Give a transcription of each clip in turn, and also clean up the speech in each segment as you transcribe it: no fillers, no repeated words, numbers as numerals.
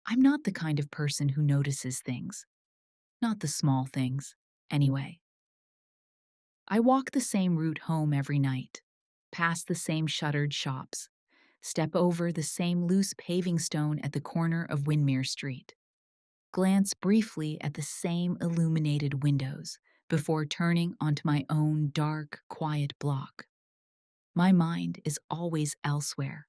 I'm not the kind of person who notices things, not the small things, anyway. I walk the same route home every night, past the same shuttered shops, step over the same loose paving stone at the corner of Windermere Street, glance briefly at the same illuminated windows before turning onto my own dark, quiet block. My mind is always elsewhere,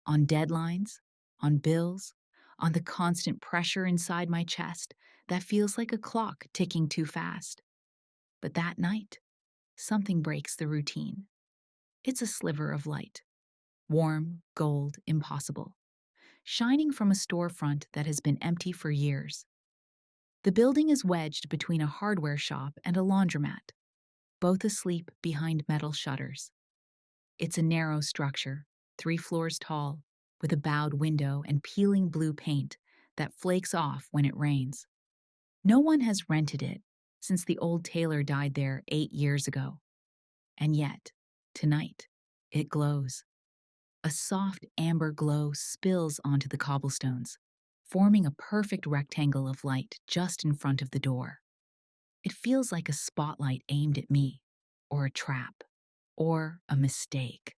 on deadlines, on bills, on the constant pressure inside my chest that feels like a clock ticking too fast. But that night, something breaks the routine. It's a sliver of light, warm, gold, impossible, shining from a storefront that has been empty for years. The building is wedged between a hardware shop and a laundromat, both asleep behind metal shutters. It's a narrow structure, 3 floors tall, with a bowed window and peeling blue paint that flakes off when it rains. No one has rented it since the old tailor died there 8 years ago. And yet, tonight, it glows. A soft amber glow spills onto the cobblestones, forming a perfect rectangle of light just in front of the door. It feels like a spotlight aimed at me, or a trap, or a mistake.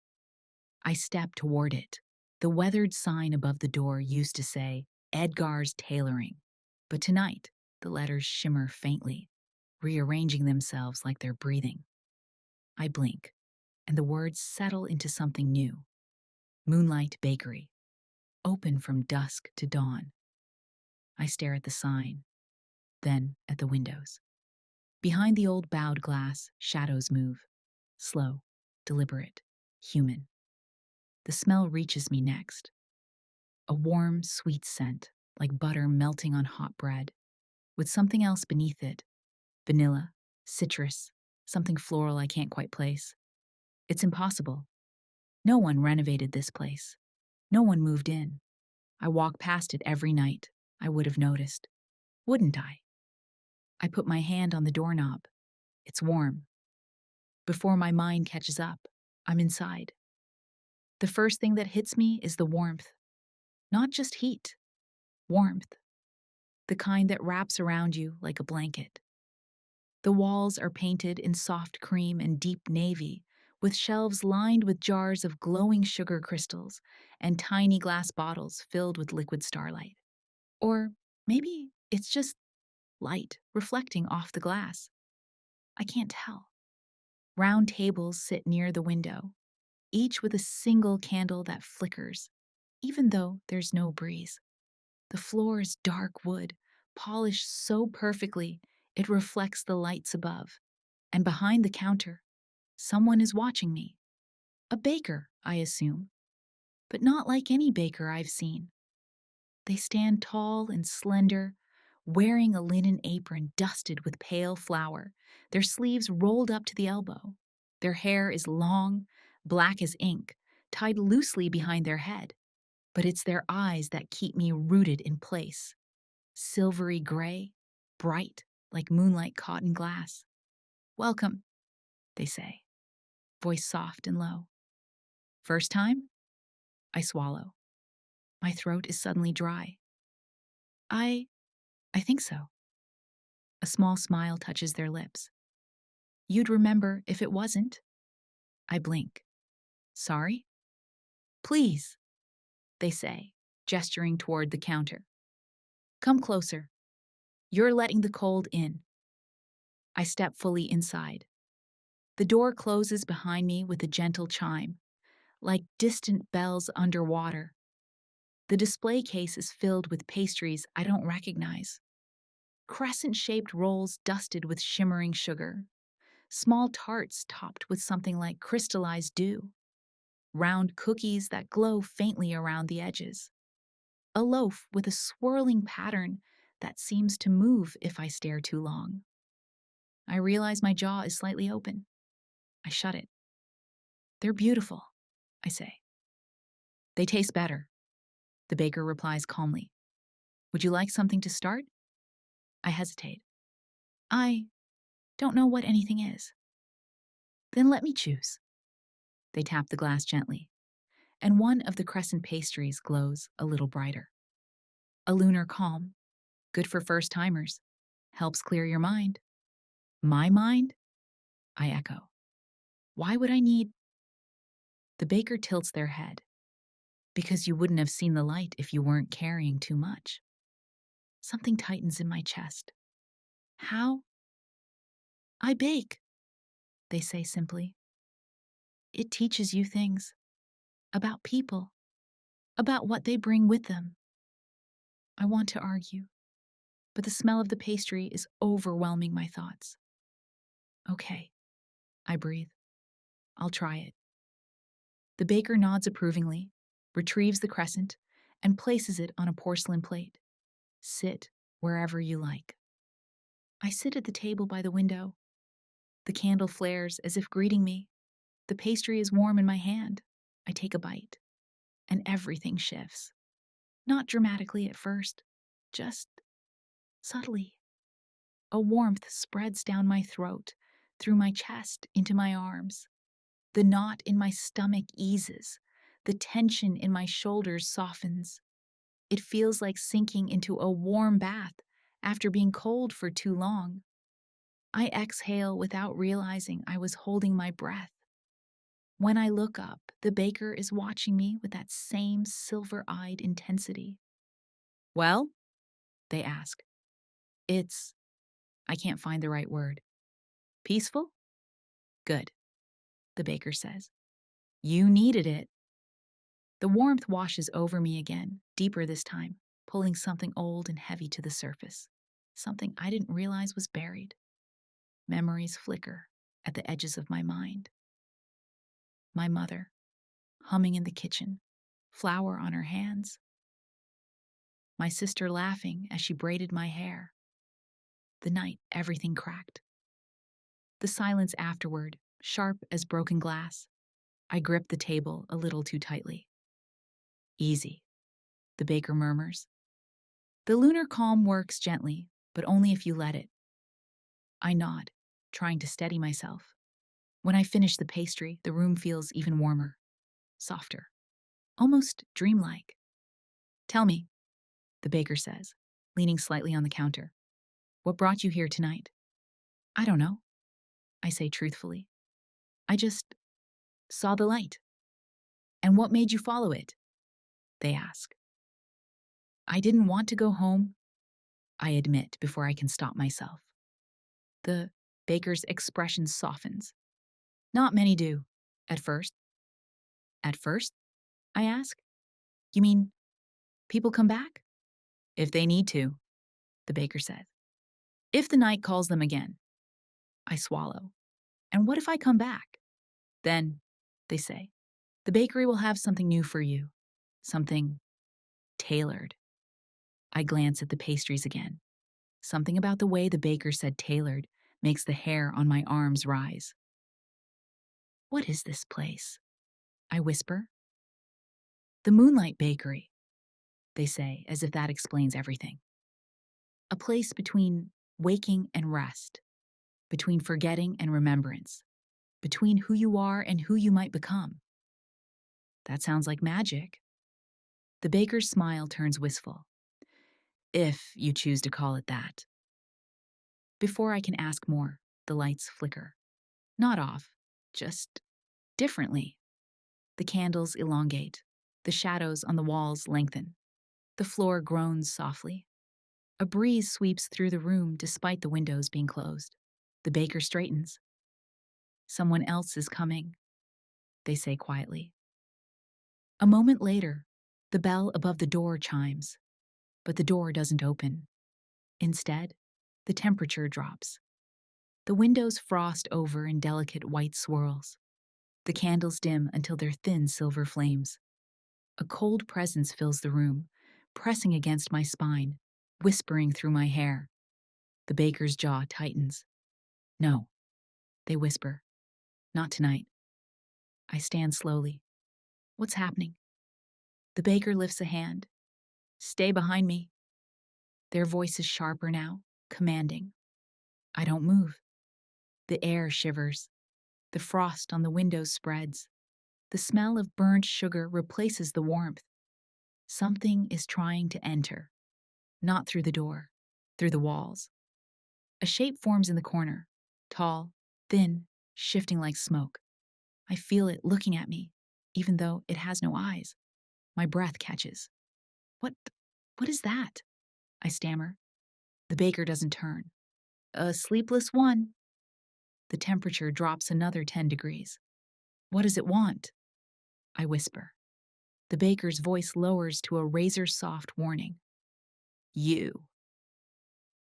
I step toward it. The weathered sign above the door used to say, Edgar's Tailoring. But tonight, the letters shimmer faintly, rearranging themselves like they're breathing. I blink, and the words settle into something new. Moonlight Bakery, open from dusk to dawn. I stare at the sign, then at the windows. Behind the old bowed glass, shadows move. Slow, deliberate, human. The smell reaches me next. A warm, sweet scent, like butter melting on hot bread, with something else beneath it. Vanilla, citrus, something floral I can't quite place. It's impossible. No one renovated this place. No one moved in. I walk past it every night. I would have noticed. Wouldn't I? I put my hand on the doorknob. It's warm. Before my mind catches up, I'm inside. The first thing that hits me is the warmth. Not just heat, warmth. The kind that wraps around you like a blanket. The walls are painted in soft cream and deep navy, with shelves lined with jars of glowing sugar crystals and tiny glass bottles filled with liquid starlight. Or maybe it's just light reflecting off the glass. I can't tell. Round tables sit near the window, each with a single candle that flickers, even though there's no breeze. The floor is dark wood, polished so perfectly it reflects the lights above. And behind the counter, someone is watching me. A baker, I assume, but not like any baker I've seen. They stand tall and slender, wearing a linen apron dusted with pale flour, their sleeves rolled up to the elbow. Their hair is long, black as ink, tied loosely behind their head. But it's their eyes that keep me rooted in place. Silvery gray, bright, like moonlight caught in glass. Welcome, they say, voice soft and low. First time? I swallow. My throat is suddenly dry. I I think so. A small smile touches their lips. You'd remember if it wasn't. I blink. Sorry? Please, they say, gesturing toward the counter. Come closer. You're letting the cold in. I step fully inside. The door closes behind me with a gentle chime, like distant bells underwater. The display case is filled with pastries I don't recognize. Crescent-shaped rolls dusted with shimmering sugar, small tarts topped with something like crystallized dew, round cookies that glow faintly around the edges, a loaf with a swirling pattern that seems to move if I stare too long. I realize my jaw is slightly open. I shut it. They're beautiful, I say. They taste better, the baker replies calmly. Would you like something to start? I hesitate. I don't know what anything is. Then let me choose. They tap the glass gently, and one of the crescent pastries glows a little brighter. A lunar calm, good for first-timers. Helps clear your mind. My mind? I echo. Why would I need? The baker tilts their head. Because you wouldn't have seen the light if you weren't carrying too much. Something tightens in my chest. How? I bake, they say simply. It teaches you things about people, about what they bring with them. I want to argue, but the smell of the pastry is overwhelming my thoughts. Okay, I breathe. I'll try it. The baker nods approvingly, retrieves the crescent, and places it on a porcelain plate. Sit wherever you like. I sit at the table by the window. The candle flares as if greeting me. The pastry is warm in my hand. I take a bite, and everything shifts. Not dramatically at first, just subtly. A warmth spreads down my throat, through my chest, into my arms. The knot in my stomach eases. The tension in my shoulders softens. It feels like sinking into a warm bath after being cold for too long. I exhale without realizing I was holding my breath. When I look up, the baker is watching me with that same silver-eyed intensity. Well? They ask. I can't find the right word. Peaceful? Good, the baker says. You needed it. The warmth washes over me again, deeper this time, pulling something old and heavy to the surface. Something I didn't realize was buried. Memories flicker at the edges of my mind. My mother, humming in the kitchen, flour on her hands. My sister laughing as she braided my hair. The night everything cracked. The silence afterward, sharp as broken glass. I grip the table a little too tightly. Easy, the baker murmurs. The lunar calm works gently, but only if you let it. I nod, trying to steady myself. When I finish the pastry, the room feels even warmer, softer, almost dreamlike. Tell me, the baker says, leaning slightly on the counter. What brought you here tonight? I don't know, I say truthfully. I just saw the light. And what made you follow it? They ask. I didn't want to go home, I admit before I can stop myself. The baker's expression softens. Not many do, at first. At first? I ask. You mean people come back? If they need to, the baker says. If the night calls them again. I swallow. And what if I come back? Then, they say, the bakery will have something new for you. Something tailored. I glance at the pastries again. Something about the way the baker said tailored makes the hair on my arms rise. What is this place? I whisper. The Moonlight Bakery, they say, as if that explains everything. A place between waking and rest, between forgetting and remembrance, between who you are and who you might become. That sounds like magic. The baker's smile turns wistful, if you choose to call it that. Before I can ask more, the lights flicker. Not off, just differently. The candles elongate. The shadows on the walls lengthen. The floor groans softly. A breeze sweeps through the room despite the windows being closed. The baker straightens. Someone else is coming, they say quietly. A moment later, the bell above the door chimes, but the door doesn't open. Instead, the temperature drops. The windows frost over in delicate white swirls. The candles dim until they're thin silver flames. A cold presence fills the room, pressing against my spine, whispering through my hair. The baker's jaw tightens. No, they whisper. Not tonight. I stand slowly. What's happening? The baker lifts a hand. Stay behind me. Their voice is sharper now, commanding. I don't move. The air shivers. The frost on the windows spreads. The smell of burnt sugar replaces the warmth. Something is trying to enter. Not through the door, through the walls. A shape forms in the corner, tall, thin, shifting like smoke. I feel it looking at me, even though it has no eyes. My breath catches. What, what is that? I stammer. The baker doesn't turn. A sleepless one. The temperature drops another 10 degrees. What does it want? I whisper. The baker's voice lowers to a razor-soft warning. You.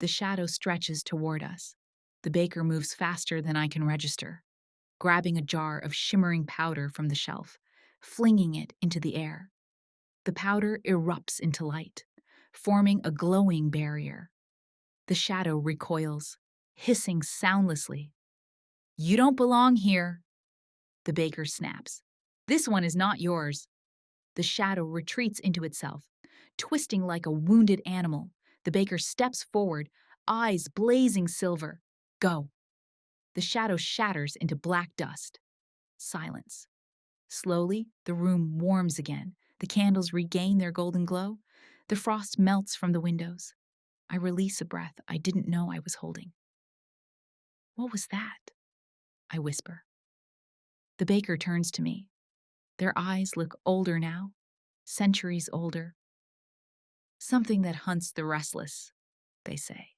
The shadow stretches toward us. The baker moves faster than I can register, grabbing a jar of shimmering powder from the shelf, flinging it into the air. The powder erupts into light, forming a glowing barrier. The shadow recoils, hissing soundlessly. You don't belong here, the baker snaps. This one is not yours. The shadow retreats into itself, twisting like a wounded animal. The baker steps forward, eyes blazing silver. Go. The shadow shatters into black dust. Silence. Slowly, the room warms again. The candles regain their golden glow. The frost melts from the windows. I release a breath I didn't know I was holding. What was that? I whisper. The baker turns to me. Their eyes look older now, centuries older. Something that hunts the restless, they say.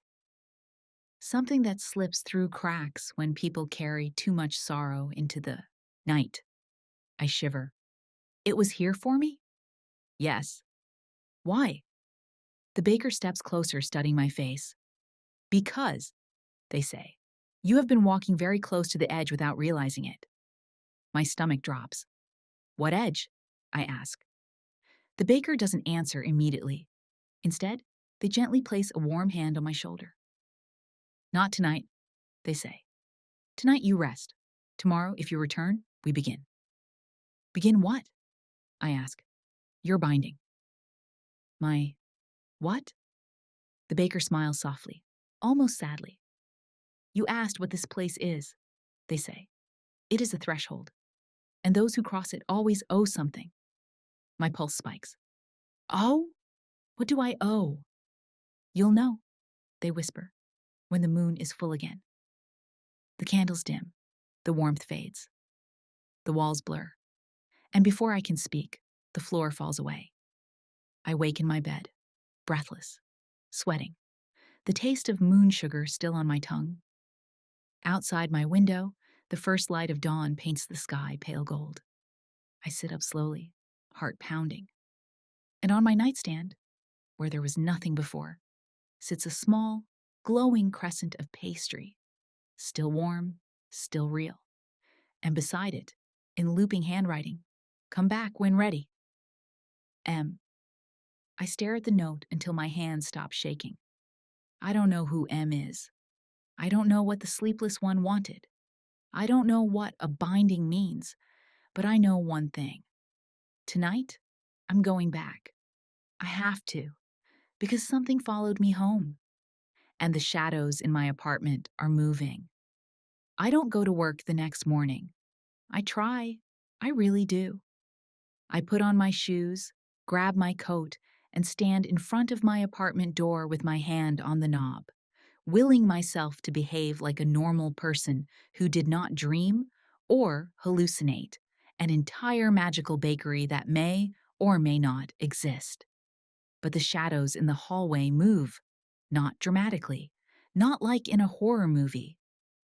Something that slips through cracks when people carry too much sorrow into the night. I shiver. It was here for me? Yes. Why? The baker steps closer, studying my face. Because, they say, you have been walking very close to the edge without realizing it. My stomach drops. What edge? I ask. The baker doesn't answer immediately. Instead, they gently place a warm hand on my shoulder. Not tonight, they say. Tonight you rest. Tomorrow, if you return, we begin. Begin what? I ask. Your binding. My what? The baker smiles softly, almost sadly. You asked what this place is, they say. It is a threshold, and those who cross it always owe something. My pulse spikes. Oh? What do I owe? You'll know, they whisper, when the moon is full again. The candles dim, the warmth fades. The walls blur, and before I can speak, the floor falls away. I wake in my bed, breathless, sweating, the taste of moon sugar still on my tongue. Outside my window, the first light of dawn paints the sky pale gold. I sit up slowly, heart pounding. And on my nightstand, where there was nothing before, sits a small, glowing crescent of pastry, still warm, still real. And beside it, in looping handwriting, come back when ready. M. I stare at the note until my hands stop shaking. I don't know who M is. I don't know what the sleepless one wanted. I don't know what a binding means, but I know one thing. Tonight, I'm going back. I have to, because something followed me home, and the shadows in my apartment are moving. I don't go to work the next morning. I try. I really do. I put on my shoes, grab my coat, and stand in front of my apartment door with my hand on the knob, willing myself to behave like a normal person who did not dream or hallucinate an entire magical bakery that may or may not exist. But the shadows in the hallway move, not dramatically, not like in a horror movie,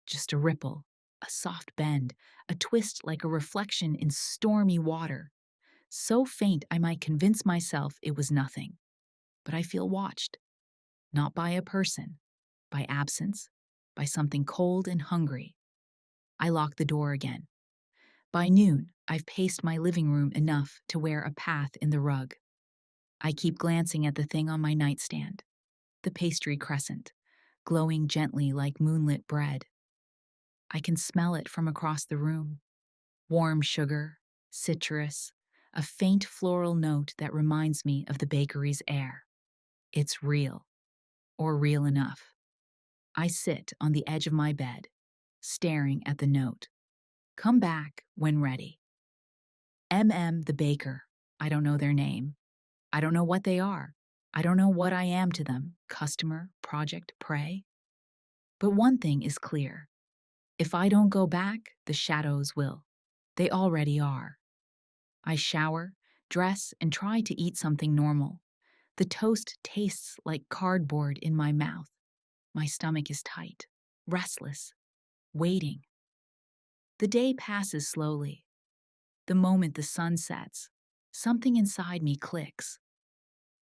just a ripple, a soft bend, a twist like a reflection in stormy water. So faint I might convince myself it was nothing. But I feel watched, not by a person, by absence, by something cold and hungry. I lock the door again. By noon, I've paced my living room enough to wear a path in the rug. I keep glancing at the thing on my nightstand, the pastry crescent, glowing gently like moonlit bread. I can smell it from across the room. Warm sugar, citrus, a faint floral note that reminds me of the bakery's air. It's real, or real enough. I sit on the edge of my bed, staring at the note. Come back when ready. M. the baker. I don't know their name. I don't know what they are. I don't know what I am to them, customer, project, prey. But one thing is clear. If I don't go back, the shadows will. They already are. I shower, dress, and try to eat something normal. The toast tastes like cardboard in my mouth. My stomach is tight, restless, waiting. The day passes slowly. The moment the sun sets, something inside me clicks.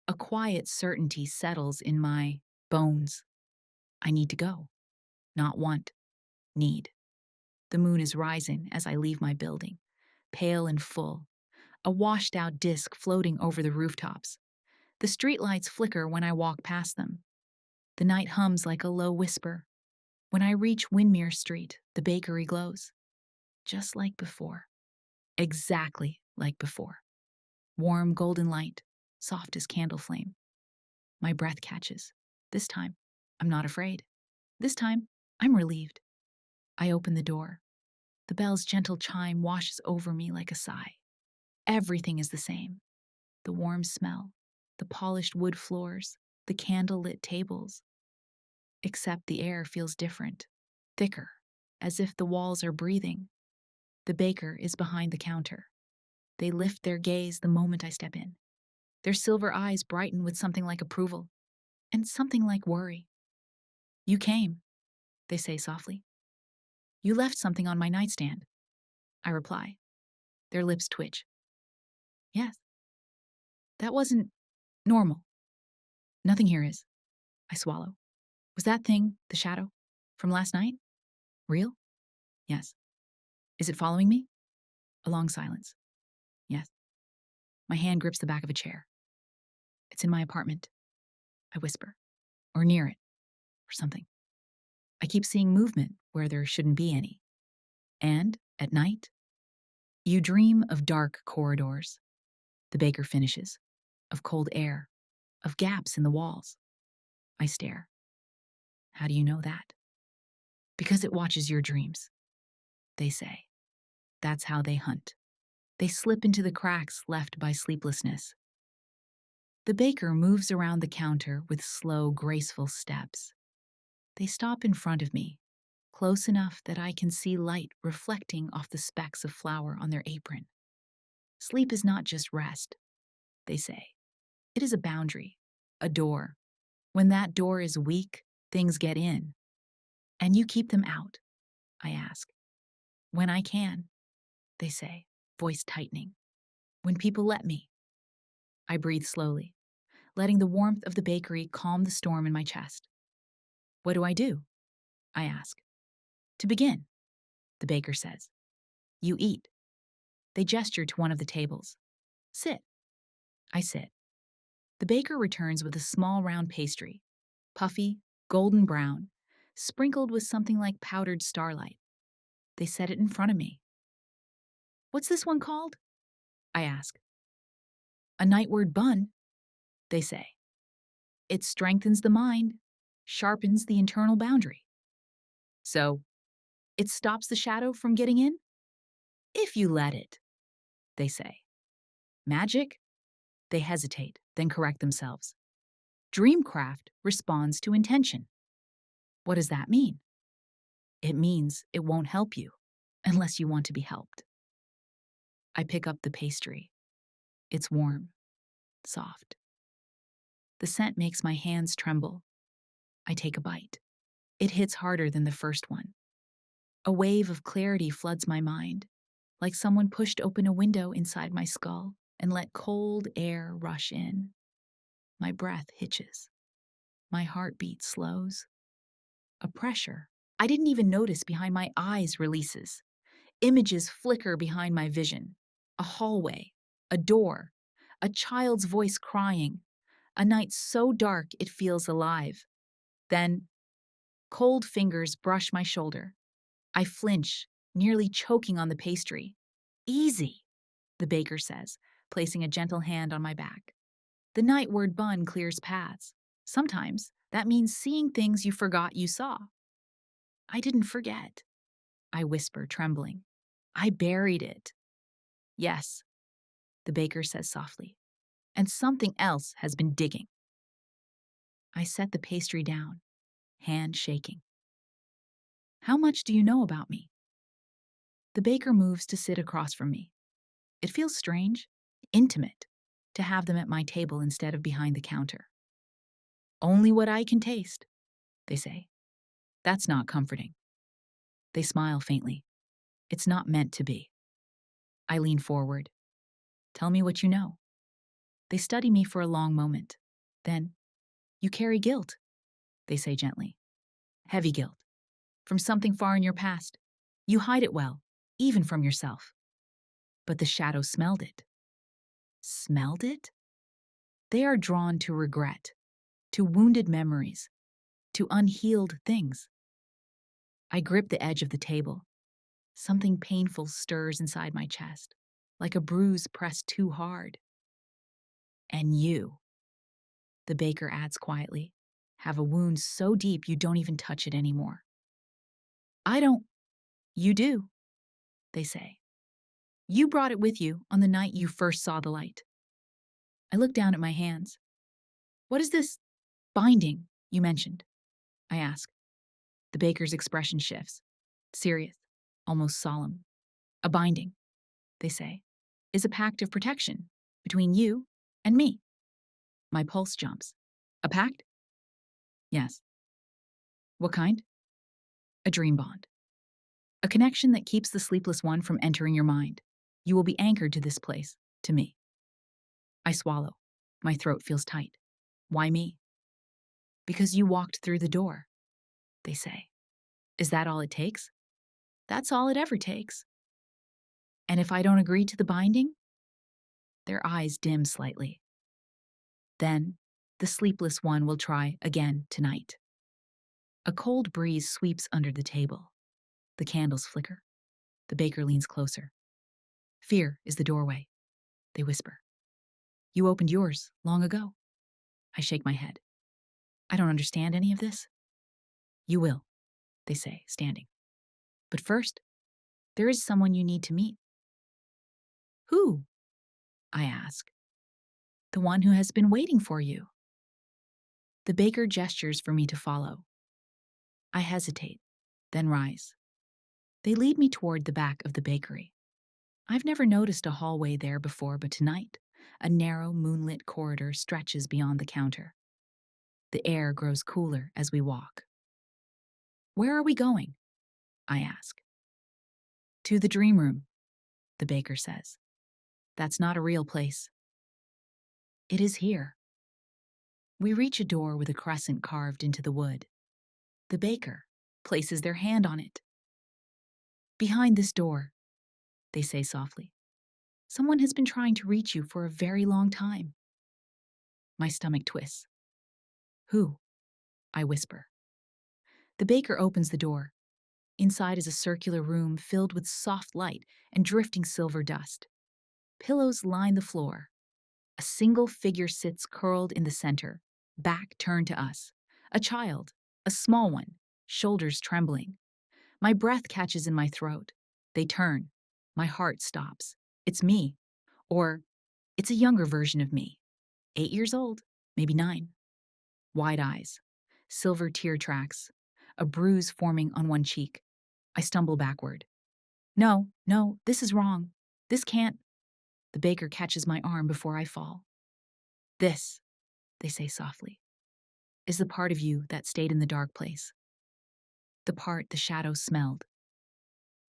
A quiet certainty settles in my bones. I need to go. Not want, need. The moon is rising as I leave my building, pale and full, a washed out disk floating over the rooftops. The streetlights flicker when I walk past them. The night hums like a low whisper. When I reach Windmere Street, the bakery glows. Just like before. Exactly like before. Warm golden light, soft as candle flame. My breath catches. This time, I'm not afraid. This time, I'm relieved. I open the door. The bell's gentle chime washes over me like a sigh. Everything is the same. The warm smell, the polished wood floors, the candle-lit tables. Except the air feels different, thicker, as if the walls are breathing. The baker is behind the counter. They lift their gaze the moment I step in. Their silver eyes brighten with something like approval and something like worry. "You came," they say softly. "You left something on my nightstand," I reply. Their lips twitch. "Yes." "That wasn't normal." "Nothing here is." I swallow. "Was that thing, the shadow, from last night? Real?" "Yes." "Is it following me?" A long silence. "Yes." My hand grips the back of a chair. "It's in my apartment," I whisper. "Or near it. Or something. I keep seeing movement where there shouldn't be any. And, at night, you dream of dark corridors." The baker finishes. "Of cold air. Of gaps in the walls." I stare. "How do you know that?" "Because it watches your dreams," they say. That's how they hunt. They slip into the cracks left by sleeplessness. The baker moves around the counter with slow, graceful steps. They stop in front of me, close enough that I can see light reflecting off the specks of flour on their apron. Sleep is not just rest, they say. It is a boundary, a door. When that door is weak, things get in. "And you keep them out?" I ask. "When I can," they say, voice tightening. "When people let me." I breathe slowly, letting the warmth of the bakery calm the storm in my chest. "What do I do?" I ask. "To begin," the baker says, "you eat." They gesture to one of the tables. "Sit." I sit. The baker returns with a small round pastry, puffy, golden brown, sprinkled with something like powdered starlight. They set it in front of me. "What's this one called?" I ask. "A nightward bun," they say. "It strengthens the mind, sharpens the internal boundary." "So, it stops the shadow from getting in?" "If you let it," they say. "Magic?" They hesitate, then correct themselves. "Dreamcraft responds to intention." "What does that mean?" "It means it won't help you, unless you want to be helped." I pick up the pastry. It's warm, soft. The scent makes my hands tremble. I take a bite. It hits harder than the first one. A wave of clarity floods my mind, like someone pushed open a window inside my skull and let cold air rush in. My breath hitches. My heartbeat slows. A pressure I didn't even notice behind my eyes releases. Images flicker behind my vision. A hallway, a door, a child's voice crying, a night so dark it feels alive. Then, cold fingers brush my shoulder. I flinch, nearly choking on the pastry. "Easy," the baker says, placing a gentle hand on my back. "The nightward bun clears paths. Sometimes that means seeing things you forgot you saw." "I didn't forget," I whisper, trembling. "I buried it." "Yes," the baker says softly. "And something else has been digging." I set the pastry down, hand shaking. How much do you know about me? The baker moves to sit across from me. It feels strange, intimate, to have them at my table instead of behind the counter. Only what I can taste, they say. That's not comforting. They smile faintly. It's not meant to be. I lean forward. Tell me what you know. They study me for a long moment. Then, you carry guilt, they say gently. Heavy guilt. From something far in your past. You hide it well, even from yourself. But the shadow smelled it. Smelled it? They are drawn to regret, to wounded memories, to unhealed things. I grip the edge of the table. Something painful stirs inside my chest, like a bruise pressed too hard. And you, the baker adds quietly, have a wound so deep you don't even touch it anymore. I don't. You do, they say. You brought it with you on the night you first saw the light. I look down at my hands. What is this binding you mentioned? I ask. The baker's expression shifts. Serious, almost solemn. A binding, they say, is a pact of protection between you and me. My pulse jumps. A pact? Yes. What kind? A dream bond. A connection that keeps the sleepless one from entering your mind. You will be anchored to this place, to me. I swallow. My throat feels tight. Why me? Because you walked through the door, they say. Is that all it takes? That's all it ever takes. And if I don't agree to the binding? Their eyes dim slightly. Then, the sleepless one will try again tonight. A cold breeze sweeps under the table. The candles flicker. The baker leans closer. Fear is the doorway, they whisper. You opened yours long ago. I shake my head. I don't understand any of this. You will, they say, standing. But first, there is someone you need to meet. Who? I ask. The one who has been waiting for you. The baker gestures for me to follow. I hesitate, then rise. They lead me toward the back of the bakery. I've never noticed a hallway there before, but tonight, a narrow, moonlit corridor stretches beyond the counter. The air grows cooler as we walk. Where are we going? I ask. To the dream room, the baker says. That's not a real place. It is here. We reach a door with a crescent carved into the wood. The baker places their hand on it. Behind this door, they say softly, someone has been trying to reach you for a very long time. My stomach twists. Who? I whisper. The baker opens the door. Inside is a circular room filled with soft light and drifting silver dust. Pillows line the floor. A single figure sits curled in the center, back turned to us. A child, a small one, shoulders trembling. My breath catches in my throat. They turn. My heart stops. It's me. Or it's a younger version of me. 8 years old, maybe 9. Wide eyes, silver tear tracks, a bruise forming on one cheek. I stumble backward. No, this is wrong. This can't. The baker catches my arm before I fall. This, they say softly, is the part of you that stayed in the dark place. The part the shadow smelled.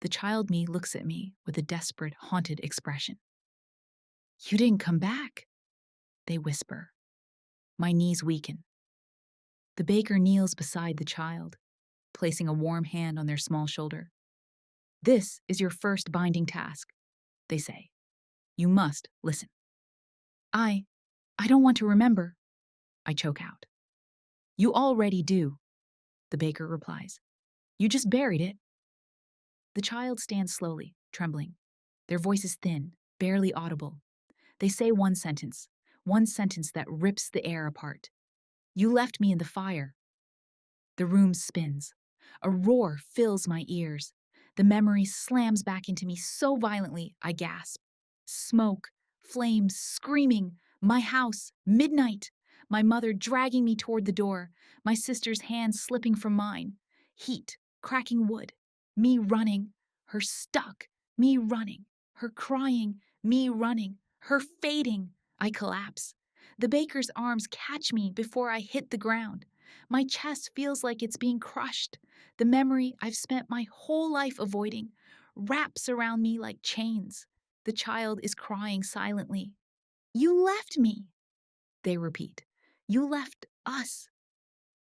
The child me looks at me with a desperate, haunted expression. You didn't come back, they whisper. My knees weaken. The baker kneels beside the child, placing a warm hand on their small shoulder. This is your first binding task, they say. You must listen. I don't want to remember, I choke out. You already do, the baker replies. You just buried it. The child stands slowly, trembling. Their voice is thin, barely audible. They say one sentence that rips the air apart. You left me in the fire. The room spins. A roar fills my ears. The memory slams back into me so violently, I gasp. Smoke, flames, screaming, my house, midnight. My mother dragging me toward the door, my sister's hands slipping from mine. Heat, cracking wood, me running, her stuck, me running, her crying, me running, her fading. I collapse. The baker's arms catch me before I hit the ground. My chest feels like it's being crushed. The memory I've spent my whole life avoiding wraps around me like chains. The child is crying silently. You left me, they repeat. You left us.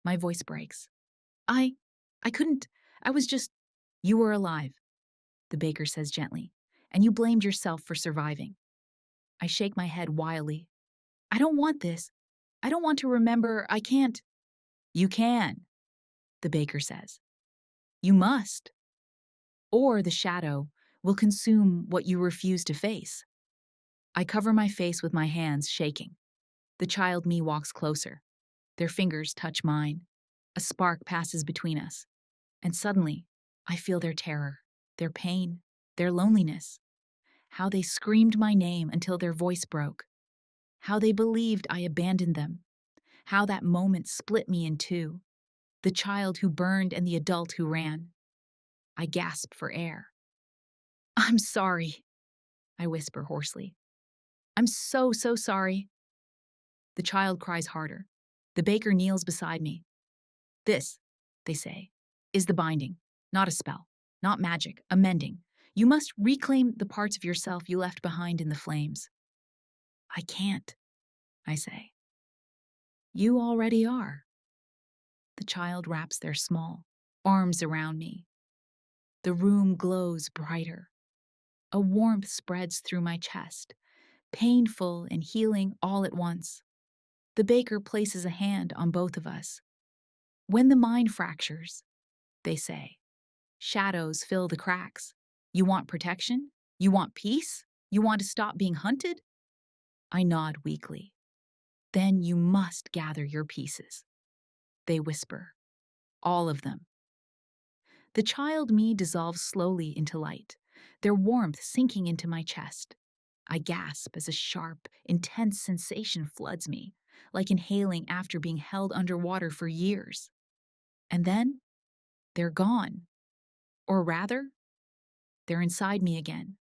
My voice breaks. I couldn't. I was just. You were alive, the baker says gently, and you blamed yourself for surviving. I shake my head wildly. I don't want this. I don't want to remember. I can't. You can, the baker says. You must. Or the shadow will consume what you refuse to face. I cover my face with my hands, shaking. The child me walks closer. Their fingers touch mine. A spark passes between us. And suddenly, I feel their terror, their pain, their loneliness. How they screamed my name until their voice broke. How they believed I abandoned them. How that moment split me in two. The child who burned and the adult who ran. I gasp for air. I'm sorry, I whisper hoarsely. I'm so sorry. The child cries harder. The baker kneels beside me. This, they say, is the binding, not a spell, not magic, a mending. You must reclaim the parts of yourself you left behind in the flames. I can't, I say. You already are. The child wraps their small arms around me. The room glows brighter. A warmth spreads through my chest, painful and healing all at once. The baker places a hand on both of us. When the mind fractures, they say, shadows fill the cracks. You want protection? You want peace? You want to stop being hunted? I nod weakly. Then you must gather your pieces, they whisper. All of them. The child me dissolves slowly into light, their warmth sinking into my chest. I gasp as a sharp, intense sensation floods me, like inhaling after being held underwater for years. And then, they're gone. Or rather, they're inside me again,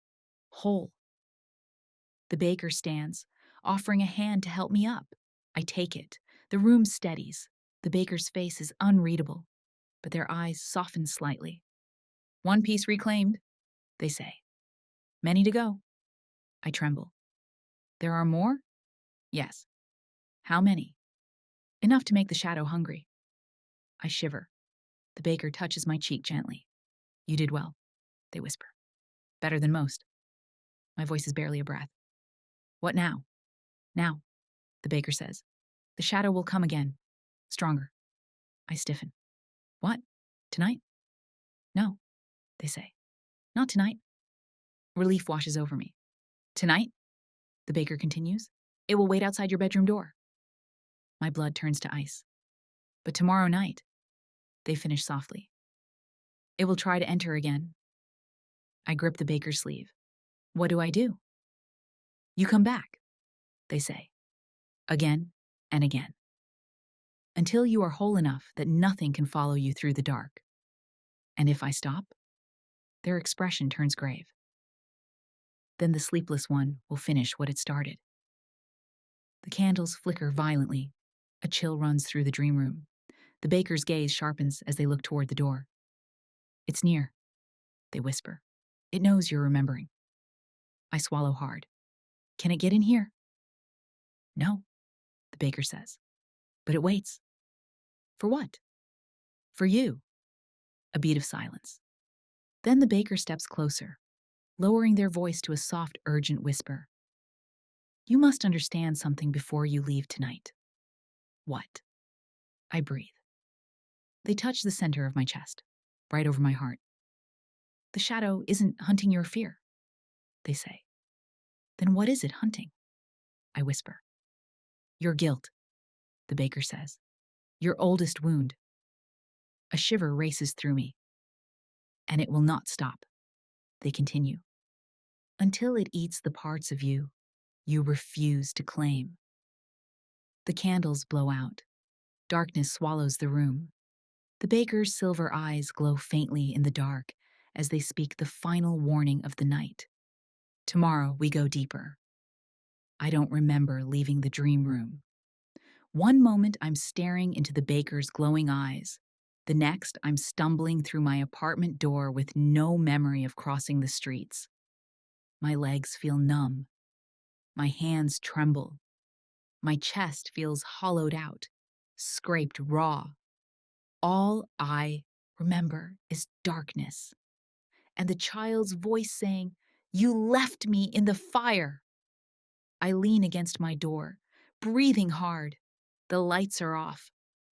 whole. The baker stands, offering a hand to help me up. I take it. The room steadies. The baker's face is unreadable, but their eyes soften slightly. One piece reclaimed, they say. Many to go. I tremble. There are more? Yes. How many? Enough to make the shadow hungry. I shiver. The baker touches my cheek gently. You did well, they whisper. Better than most. My voice is barely a breath. What now? Now, the baker says. The shadow will come again. Stronger. I stiffen. What? Tonight? No, they say. Not tonight. Relief washes over me. Tonight? The baker continues. It will wait outside your bedroom door. My blood turns to ice. But tomorrow night, they finish softly. It will try to enter again. I grip the baker's sleeve. What do I do? You come back, they say. Again and again. Until you are whole enough that nothing can follow you through the dark. And if I stop, their expression turns grave. Then the sleepless one will finish what it started. The candles flicker violently. A chill runs through the dream room. The baker's gaze sharpens as they look toward the door. It's near, they whisper. It knows you're remembering. I swallow hard. Can it get in here? No, the baker says. But it waits. For what? For you. A beat of silence. Then the baker steps closer, lowering their voice to a soft, urgent whisper. You must understand something before you leave tonight. What? I breathe. They touch the center of my chest, right over my heart. The shadow isn't hunting your fear, they say. Then what is it hunting? I whisper. Your guilt, the baker says. Your oldest wound. A shiver races through me. And it will not stop, they continue. Until it eats the parts of you refuse to claim. The candles blow out. Darkness swallows the room. The baker's silver eyes glow faintly in the dark as they speak the final warning of the night. Tomorrow we go deeper. I don't remember leaving the dream room. One moment I'm staring into the baker's glowing eyes. The next I'm stumbling through my apartment door with no memory of crossing the streets. My legs feel numb. My hands tremble. My chest feels hollowed out, scraped raw. All I remember is darkness and the child's voice saying, "You left me in the fire." I lean against my door, breathing hard. The lights are off.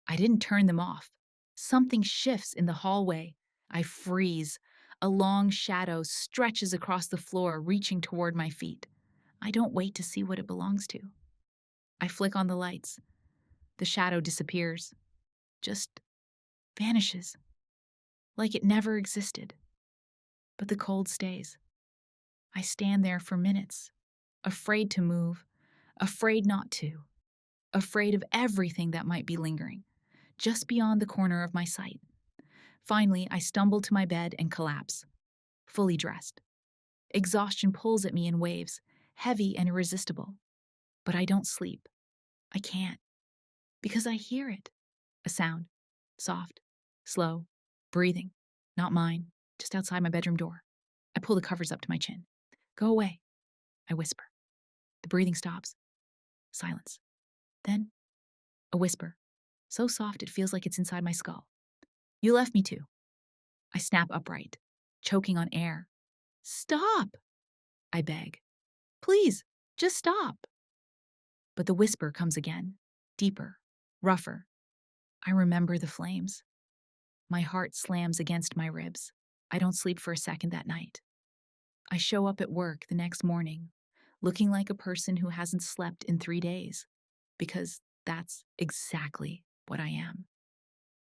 I didn't turn them off. Something shifts in the hallway. I freeze. A long shadow stretches across the floor, reaching toward my feet. I don't wait to see what it belongs to. I flick on the lights. The shadow disappears, just vanishes, like it never existed. But the cold stays. I stand there for minutes, afraid to move, afraid not to, afraid of everything that might be lingering, just beyond the corner of my sight. Finally, I stumble to my bed and collapse, fully dressed. Exhaustion pulls at me in waves, heavy and irresistible. But I don't sleep. I can't, because I hear it. A sound, soft, slow, breathing, not mine, just outside my bedroom door. I pull the covers up to my chin. "Go away," I whisper. The breathing stops. Silence. Then, a whisper, so soft it feels like it's inside my skull. "You left me to." I snap upright, choking on air. "Stop!" I beg. "Please, just stop." But the whisper comes again, deeper, rougher. I remember the flames. My heart slams against my ribs. I don't sleep for a second that night. I show up at work the next morning, looking like a person who hasn't slept in 3 days, because that's exactly what I am.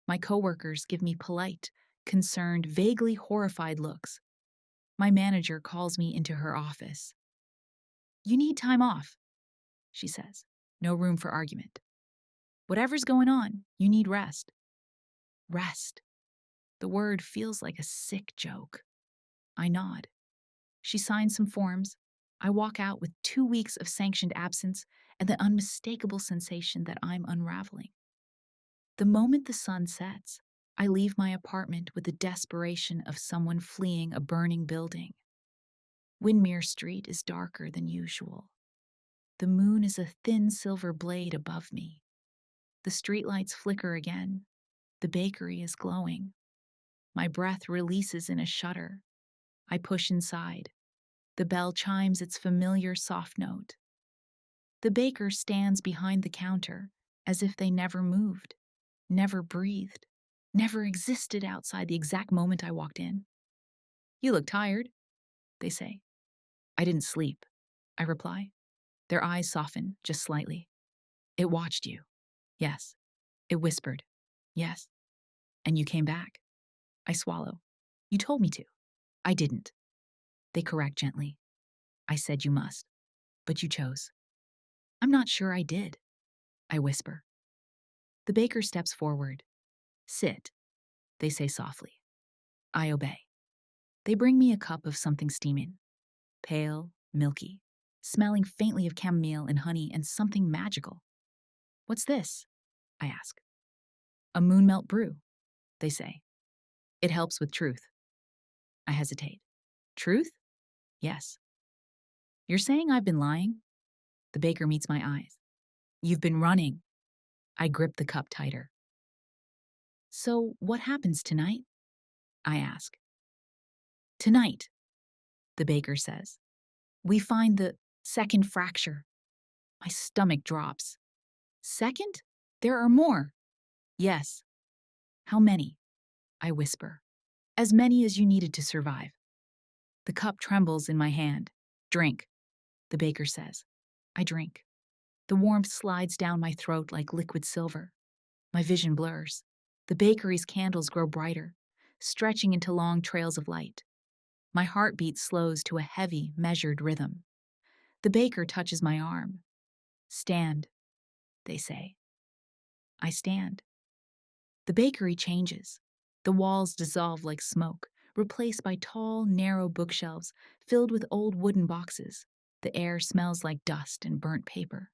My coworkers give me polite, concerned, vaguely horrified looks. My manager calls me into her office. "You need time off," she says. No room for argument. "Whatever's going on, you need rest." Rest. The word feels like a sick joke. I nod. She signs some forms. I walk out with 2 weeks of sanctioned absence and the unmistakable sensation that I'm unraveling. The moment the sun sets, I leave my apartment with the desperation of someone fleeing a burning building. Windmere Street is darker than usual. The moon is a thin silver blade above me. The streetlights flicker again. The bakery is glowing. My breath releases in a shudder. I push inside. The bell chimes its familiar soft note. The baker stands behind the counter as if they never moved, never breathed, never existed outside the exact moment I walked in. "You look tired," they say. "I didn't sleep," I reply. Their eyes soften, just slightly. "It watched you." "Yes." It whispered. "Yes." "And you came back." I swallow. "You told me to." "I didn't." They correct gently. "I said you must, but you chose." "I'm not sure I did," I whisper. The baker steps forward. "Sit," they say softly. I obey. They bring me a cup of something steaming, pale, milky, smelling faintly of chamomile and honey and something magical. "What's this?" I ask. "A moon melt brew," they say. "It helps with truth." I hesitate. "Truth?" "Yes." "You're saying I've been lying?" The baker meets my eyes. "You've been running." I grip the cup tighter. "So what happens tonight?" I ask. "Tonight," the baker says, "we find the second fracture." My stomach drops. "Second? There are more." "Yes." "How many?" I whisper. "As many as you needed to survive." The cup trembles in my hand. "Drink," the baker says. I drink. The warmth slides down my throat like liquid silver. My vision blurs. The bakery's candles grow brighter, stretching into long trails of light. My heartbeat slows to a heavy, measured rhythm. The baker touches my arm. "Stand," they say. I stand. The bakery changes. The walls dissolve like smoke, replaced by tall, narrow bookshelves filled with old wooden boxes. The air smells like dust and burnt paper.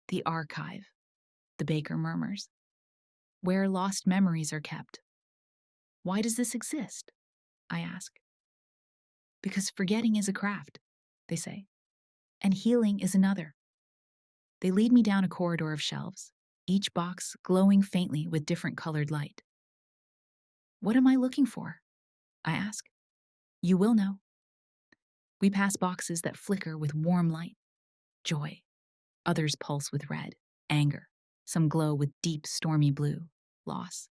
The archive, the baker murmurs, where lost memories are kept. Why does this exist? I ask. Because forgetting is a craft, they say, and healing is another. They lead me down a corridor of shelves, each box glowing faintly with different colored light. What am I looking for? I ask. You will know. We pass boxes that flicker with warm light, joy. Others pulse with red, anger. Some glow with deep, stormy blue, loss.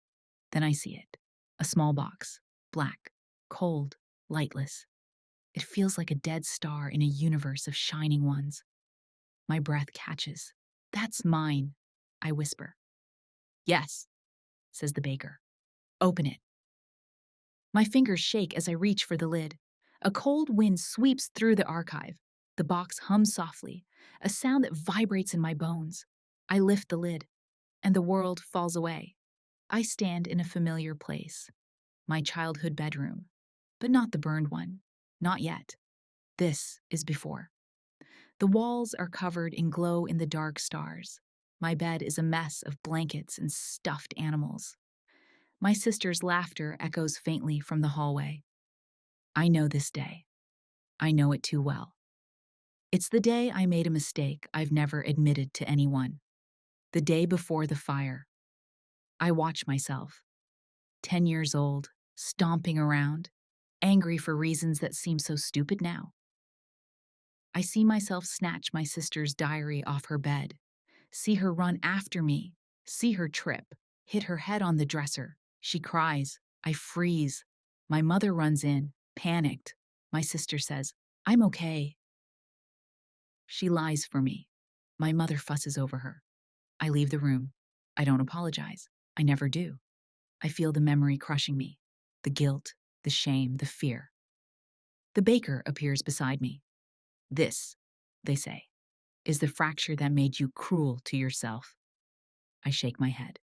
Then I see it. A small box, black, cold, lightless. It feels like a dead star in a universe of shining ones. My breath catches. That's mine, I whisper. Yes, says the baker. Open it. My fingers shake as I reach for the lid. A cold wind sweeps through the archive. The box hums softly, a sound that vibrates in my bones. I lift the lid, and the world falls away. I stand in a familiar place, my childhood bedroom, but not the burned one. Not yet. This is before. The walls are covered in glow-in-the-dark stars. My bed is a mess of blankets and stuffed animals. My sister's laughter echoes faintly from the hallway. I know this day. I know it too well. It's the day I made a mistake I've never admitted to anyone. The day before the fire. I watch myself, 10 years old, stomping around, angry for reasons that seem so stupid now. I see myself snatch my sister's diary off her bed, see her run after me, see her trip, hit her head on the dresser. She cries. I freeze. My mother runs in, panicked. My sister says, I'm okay. She lies for me. My mother fusses over her. I leave the room. I don't apologize. I never do. I feel the memory crushing me, the guilt, the shame, the fear. The baker appears beside me. This, they say, is the fracture that made you cruel to yourself. I shake my head.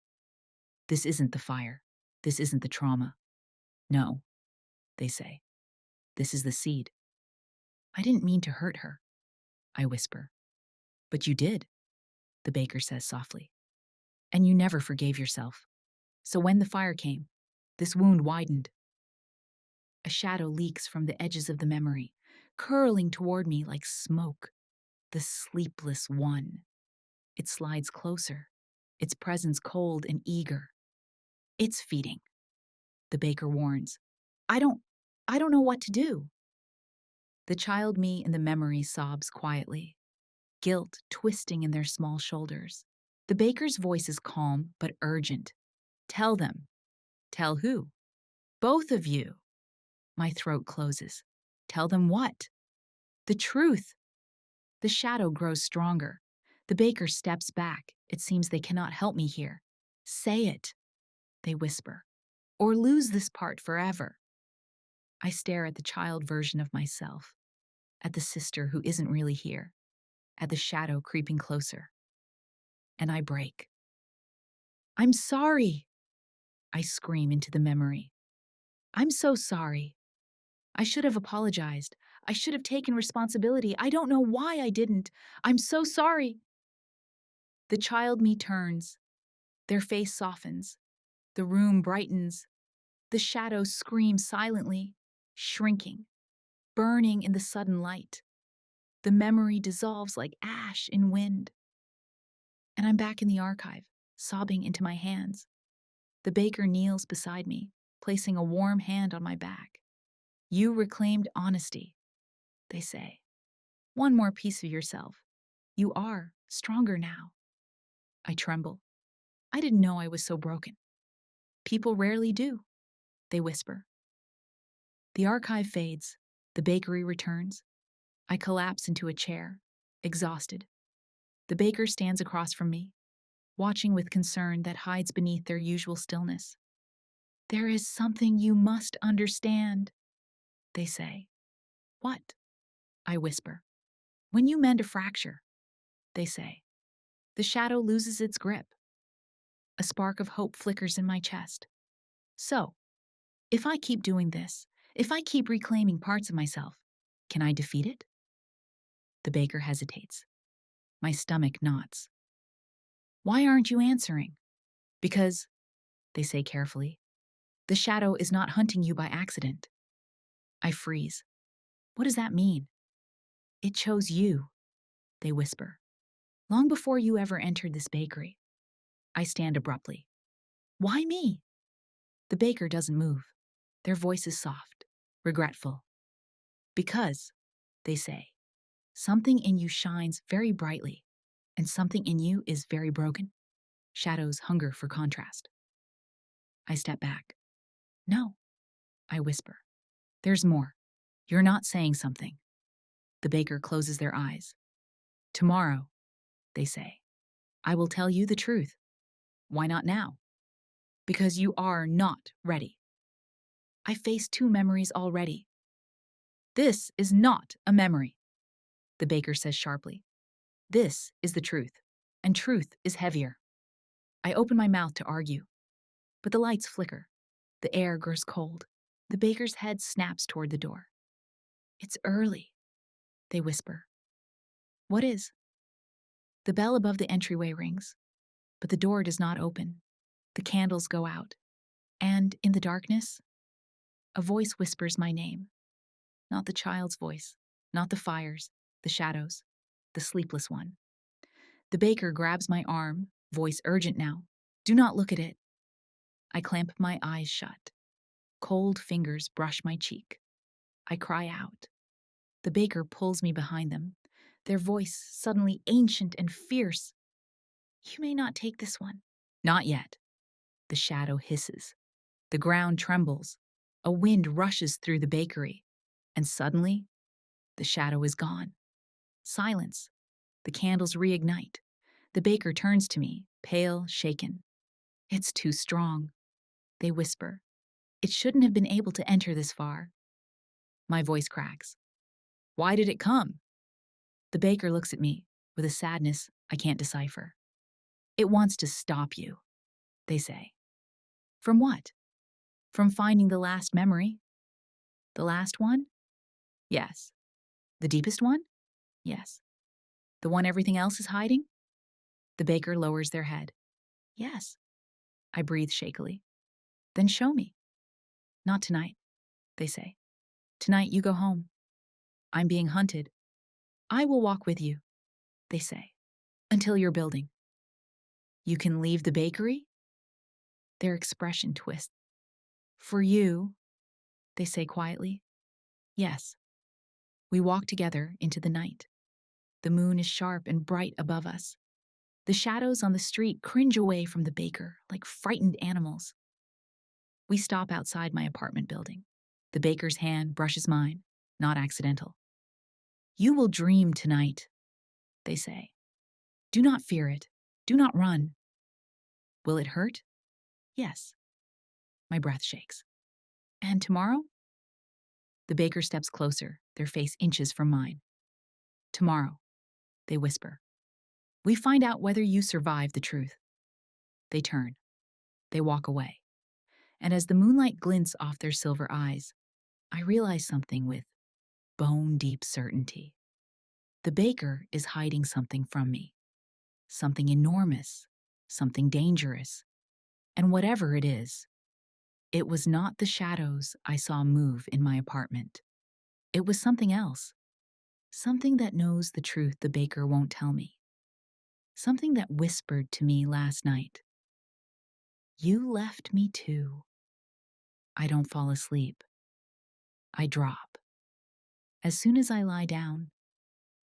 This isn't the fire. This isn't the trauma. No, they say. This is the seed. I didn't mean to hurt her, I whisper. But you did, the baker says softly. And you never forgave yourself. So when the fire came, this wound widened. A shadow leaks from the edges of the memory, curling toward me like smoke. The sleepless one. It slides closer, its presence cold and eager. It's feeding, the baker warns. I don't know what to do. The child me in the memory sobs quietly, guilt twisting in their small shoulders. The baker's voice is calm but urgent. Tell them. Tell who? Both of you. My throat closes. Tell them what? The truth. The shadow grows stronger. The baker steps back. It seems they cannot help me here. Say it, they whisper, or lose this part forever. I stare at the child version of myself, at the sister who isn't really here, at the shadow creeping closer. And I break. I'm sorry, I scream into the memory. I'm so sorry. I should have apologized. I should have taken responsibility. I don't know why I didn't. I'm so sorry. The child me turns. Their face softens. The room brightens. The shadows scream silently, shrinking, burning in the sudden light. The memory dissolves like ash in wind. And I'm back in the archive, sobbing into my hands. The baker kneels beside me, placing a warm hand on my back. You reclaimed honesty, they say. One more piece of yourself. You are stronger now. I tremble. I didn't know I was so broken. People rarely do, they whisper. The archive fades. The bakery returns. I collapse into a chair, exhausted. The baker stands across from me, watching with concern that hides beneath their usual stillness. There is something you must understand, they say. What? I whisper. When you mend a fracture, they say. The shadow loses its grip. A spark of hope flickers in my chest. So, if I keep doing this, if I keep reclaiming parts of myself, can I defeat it? The baker hesitates. My stomach knots. Why aren't you answering? Because, they say carefully, the shadow is not hunting you by accident. I freeze. What does that mean? It chose you, they whisper. Long before you ever entered this bakery. I stand abruptly. Why me? The baker doesn't move. Their voice is soft, regretful. Because, they say, something in you shines very brightly, and something in you is very broken. Shadows hunger for contrast. I step back. No, I whisper. There's more. You're not saying something. The baker closes their eyes. Tomorrow, they say, I will tell you the truth. Why not now? Because you are not ready. I face two memories already. This is not a memory, the baker says sharply. This is the truth, and truth is heavier. I open my mouth to argue, but the lights flicker. The air grows cold. The baker's head snaps toward the door. It's early, they whisper. What is? The bell above the entryway rings, but the door does not open. The candles go out, and in the darkness, a voice whispers my name. Not the child's voice, not the fires, the shadows, the sleepless one. The baker grabs my arm, voice urgent now. Do not look at it. I clamp my eyes shut. Cold fingers brush my cheek. I cry out. The baker pulls me behind them, their voice suddenly ancient and fierce. You may not take this one. Not yet. The shadow hisses. The ground trembles. A wind rushes through the bakery. And suddenly, the shadow is gone. Silence. The candles reignite. The baker turns to me, pale, shaken. It's too strong, they whisper. It shouldn't have been able to enter this far. My voice cracks. Why did it come? The baker looks at me with a sadness I can't decipher. It wants to stop you, they say. From what? From finding the last memory? The last one? Yes. The deepest one? Yes. The one everything else is hiding? The baker lowers their head. Yes. I breathe shakily. Then show me. Not tonight, they say. Tonight you go home. I'm being hunted. I will walk with you, they say, until you're building. You can leave the bakery? Their expression twists. For you, they say quietly. Yes. We walk together into the night. The moon is sharp and bright above us. The shadows on the street cringe away from the baker like frightened animals. We stop outside my apartment building. The baker's hand brushes mine, not accidental. You will dream tonight, they say. Do not fear it. Do not run. Will it hurt? Yes. My breath shakes. And tomorrow? The baker steps closer, their face inches from mine. Tomorrow, they whisper. We find out whether you survive the truth. They turn. They walk away. And as the moonlight glints off their silver eyes, I realize something with bone-deep certainty. The baker is hiding something from me. Something enormous, something dangerous. And whatever it is, it was not the shadows I saw move in my apartment. It was something else. Something that knows the truth the baker won't tell me. Something that whispered to me last night. You left me too. I don't fall asleep. I drop. As soon as I lie down,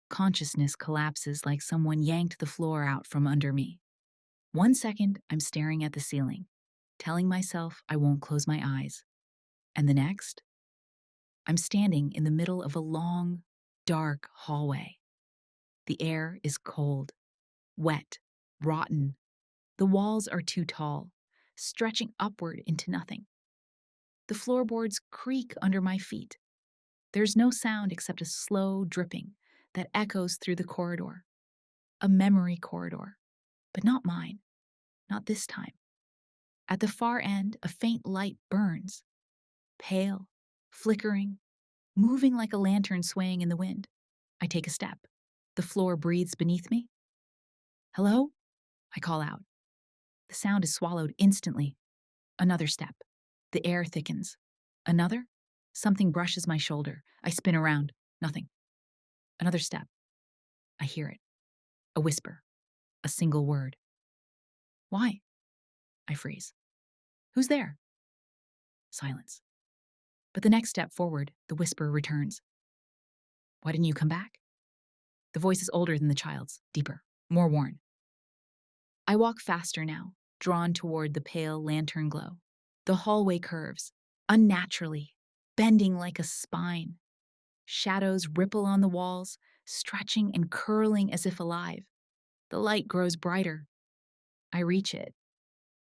consciousness collapses like someone yanked the floor out from under me. 1 second, I'm staring at the ceiling, telling myself I won't close my eyes. And the next, I'm standing in the middle of a long, dark hallway. The air is cold, wet, rotten. The walls are too tall, stretching upward into nothing. The floorboards creak under my feet. There's no sound except a slow dripping that echoes through the corridor. A memory corridor, But not mine, not this time. At the far end, a faint light burns, pale, flickering, moving like a lantern swaying in the wind. I take a step. The floor breathes beneath me. Hello? I call out. The sound is swallowed instantly. Another step. The air thickens. Another? Something brushes my shoulder. I spin around. Nothing. Another step. I hear it. A whisper. A single word. Why? I freeze. Who's there? Silence. But the next step forward, the whisper returns. Why didn't you come back? The voice is older than the child's, deeper, more worn. I walk faster now, drawn toward the pale lantern glow. The hallway curves, unnaturally, bending like a spine. Shadows ripple on the walls, stretching and curling as if alive. The light grows brighter. I reach it.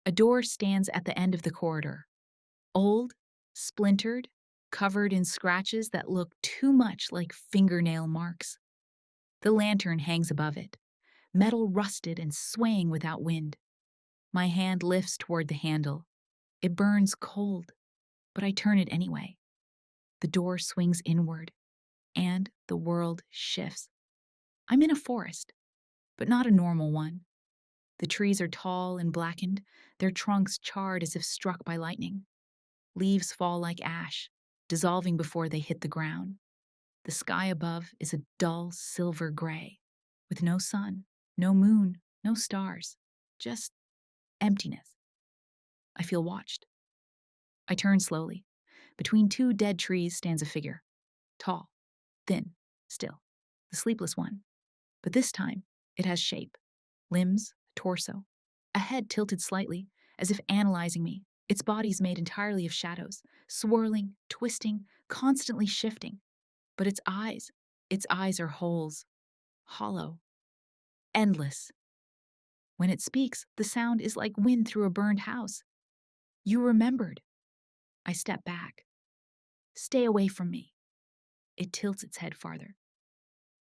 A door stands at the end of the corridor. Old, splintered, covered in scratches that look too much like fingernail marks. The lantern hangs above it, metal rusted and swaying without wind. My hand lifts toward the handle. It burns cold, but I turn it anyway. The door swings inward, and the world shifts. I'm in a forest, but not a normal one. The trees are tall and blackened, their trunks charred as if struck by lightning. Leaves fall like ash, dissolving before they hit the ground. The sky above is a dull silver gray, with no sun, no moon, no stars, just emptiness. I feel watched. I turn slowly. Between two dead trees stands a figure. Tall, thin, still. The sleepless one. But this time, it has shape. Limbs, torso. A head tilted slightly, as if analyzing me. Its body's made entirely of shadows, swirling, twisting, constantly shifting. But its eyes are holes. Hollow. Endless. When it speaks, the sound is like wind through a burned house. You remembered. I step back. Stay away from me. It tilts its head farther.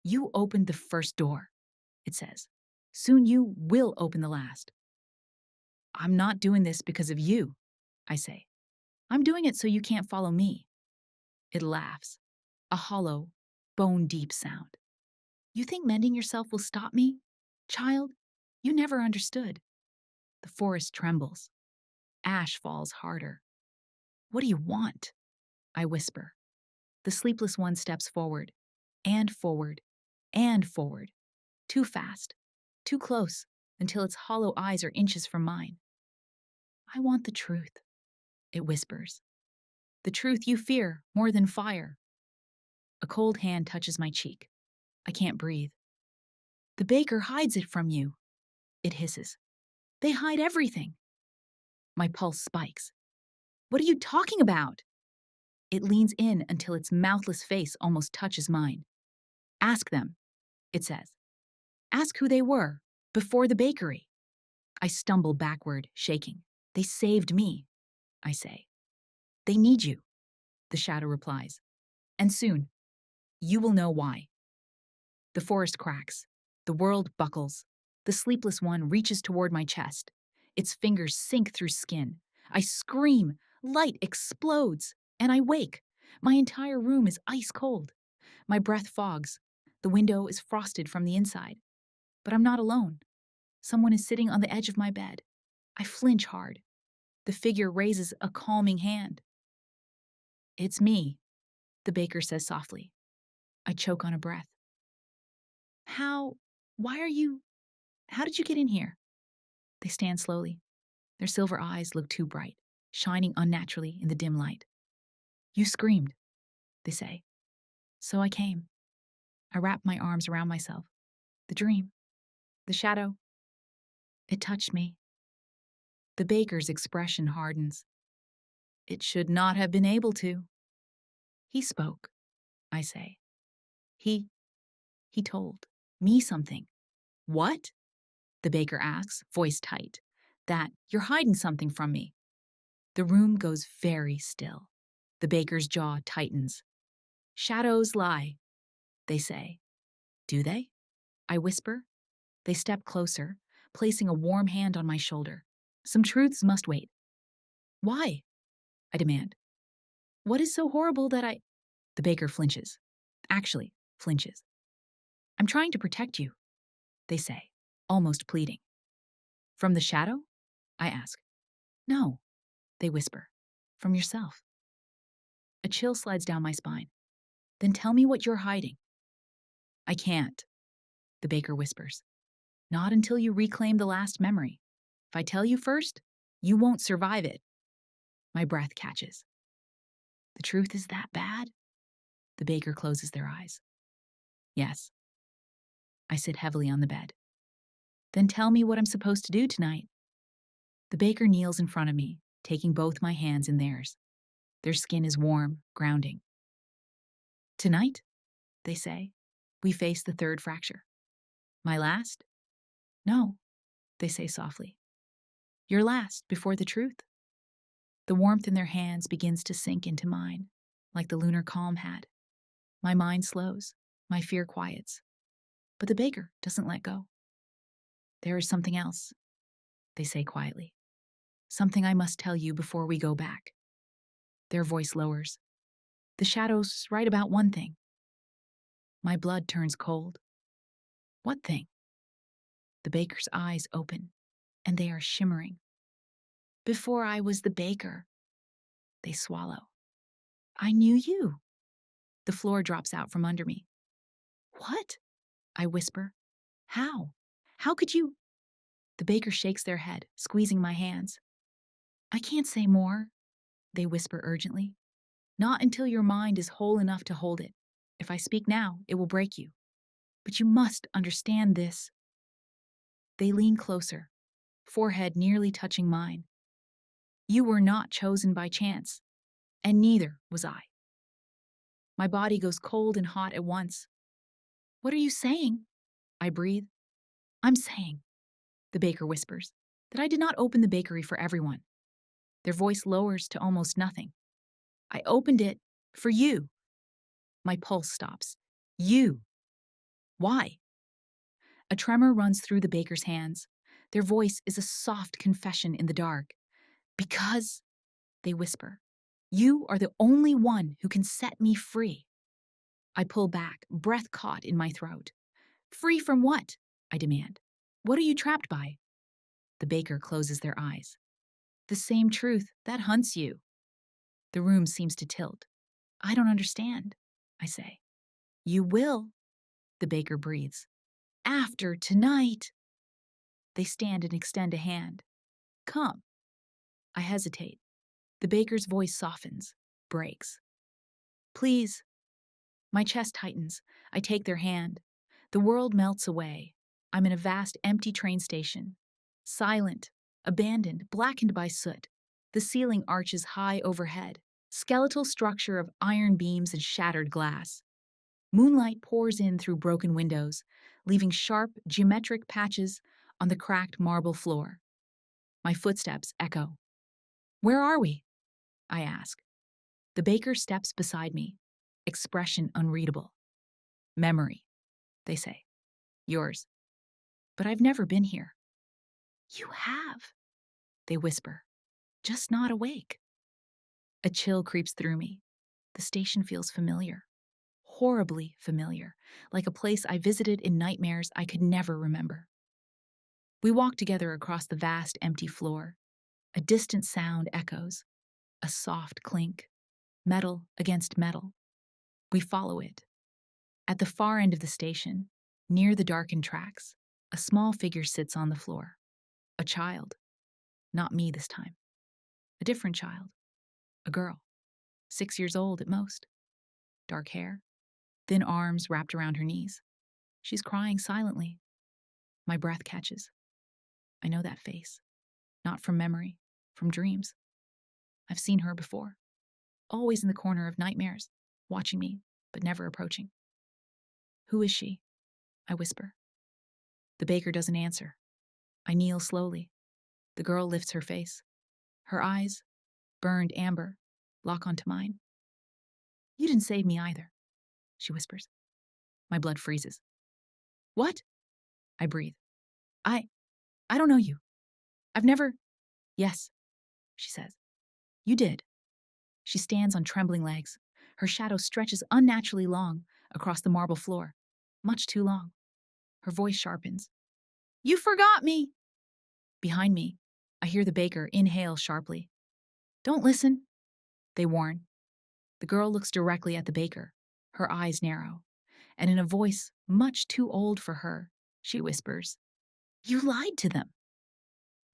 You opened the first door, it says. Soon you will open the last. I'm not doing this because of you, I say. I'm doing it so you can't follow me. It laughs, a hollow, bone-deep sound. You think mending yourself will stop me? Child, you never understood. The forest trembles. Ash falls harder. What do you want? I whisper. The sleepless one steps forward, and forward, and forward. Too fast, too close, until its hollow eyes are inches from mine. I want the truth, it whispers. The truth you fear more than fire. A cold hand touches my cheek. I can't breathe. The baker hides it from you, it hisses. They hide everything. My pulse spikes. What are you talking about? It leans in until its mouthless face almost touches mine. Ask them, it says. Ask who they were, before the bakery. I stumble backward, shaking. They saved me, I say. They need you, the shadow replies. And soon, you will know why. The forest cracks. The world buckles. The sleepless one reaches toward my chest. Its fingers sink through skin. I scream. Light explodes. And I wake. My entire room is ice cold. My breath fogs. The window is frosted from the inside. But I'm not alone. Someone is sitting on the edge of my bed. I flinch hard. The figure raises a calming hand. It's me, the baker says softly. I choke on a breath. How did you get in here? They stand slowly. Their silver eyes look too bright, shining unnaturally in the dim light. You screamed, they say. So I came. I wrap my arms around myself. The dream, the shadow, it touched me. The baker's expression hardens. It should not have been able to. He spoke, I say. He told me something. What? The baker asks, voice tight. That you're hiding something from me. The room goes very still. The baker's jaw tightens. Shadows lie, they say. Do they? I whisper. They step closer. placing a warm hand on my shoulder. Some truths must wait. Why? I demand. What is so horrible that I... The baker flinches. Actually, flinches. I'm trying to protect you, they say, almost pleading. From the shadow? I ask. No, they whisper. From yourself. A chill slides down my spine. Then tell me what you're hiding. I can't, the baker whispers. Not until you reclaim the last memory. If I tell you first, you won't survive it. My breath catches. The truth is that bad? The baker closes their eyes. Yes. I sit heavily on the bed. Then tell me what I'm supposed to do tonight. The baker kneels in front of me, taking both my hands in theirs. Their skin is warm, grounding. Tonight, they say, we face the third fracture. My last? No, they say softly. Your last before the truth. The warmth in their hands begins to sink into mine, like the lunar calm had. My mind slows, my fear quiets. But the baker doesn't let go. There is something else, they say quietly. Something I must tell you before we go back. Their voice lowers. The shadow's right about one thing. My blood turns cold. What thing? The baker's eyes open, and they are shimmering. Before I was the baker. They swallow. I knew you. The floor drops out from under me. What? I whisper. How? How could you? The baker shakes their head, squeezing my hands. I can't say more, they whisper urgently. Not until your mind is whole enough to hold it. If I speak now, it will break you. But you must understand this. They lean closer, forehead nearly touching mine. You were not chosen by chance, and neither was I. My body goes cold and hot at once. What are you saying? I breathe. I'm saying, the baker whispers, that I did not open the bakery for everyone. Their voice lowers to almost nothing. I opened it for you. My pulse stops. You. Why? A tremor runs through the baker's hands. Their voice is a soft confession in the dark. Because, they whisper, you are the only one who can set me free. I pull back, breath caught in my throat. Free from what? I demand. What are you trapped by? The baker closes their eyes. The same truth that hunts you. The room seems to tilt. I don't understand, I say. You will, the baker breathes. After tonight. They stand and extend a hand. Come. I hesitate. The baker's voice softens, breaks. Please. My chest tightens. I take their hand. The world melts away. I'm in a vast, empty train station. Silent, abandoned, blackened by soot. The ceiling arches high overhead, skeletal structure of iron beams and shattered glass. Moonlight pours in through broken windows, leaving sharp, geometric patches on the cracked marble floor. My footsteps echo. Where are we? I ask. The baker steps beside me, expression unreadable. Memory, they say. Yours. But I've never been here. You have, they whisper, just not awake. A chill creeps through me. The station feels familiar. Horribly familiar, like a place I visited in nightmares I could never remember. We walk together across the vast, empty floor. A distant sound echoes, a soft clink, metal against metal. We follow it. At the far end of the station, near the darkened tracks, a small figure sits on the floor. A child. Not me this time. A different child. A girl. 6 years old at most. Dark hair. Thin arms wrapped around her knees. She's crying silently. My breath catches. I know that face. Not from memory, from dreams. I've seen her before. Always in the corner of nightmares, watching me, but never approaching. Who is she? I whisper. The baker doesn't answer. I kneel slowly. The girl lifts her face. Her eyes, burned amber, lock onto mine. You didn't save me either, she whispers. My blood freezes. What? I breathe. I I don't know you. I've never. Yes, she says. You did. She stands on trembling legs. Her shadow stretches unnaturally long across the marble floor. Much too long. Her voice sharpens. You forgot me! Behind me, I hear the baker inhale sharply. Don't listen, they warn. The girl looks directly at the baker, her eyes narrow, and in a voice much too old for her, she whispers, You lied to them.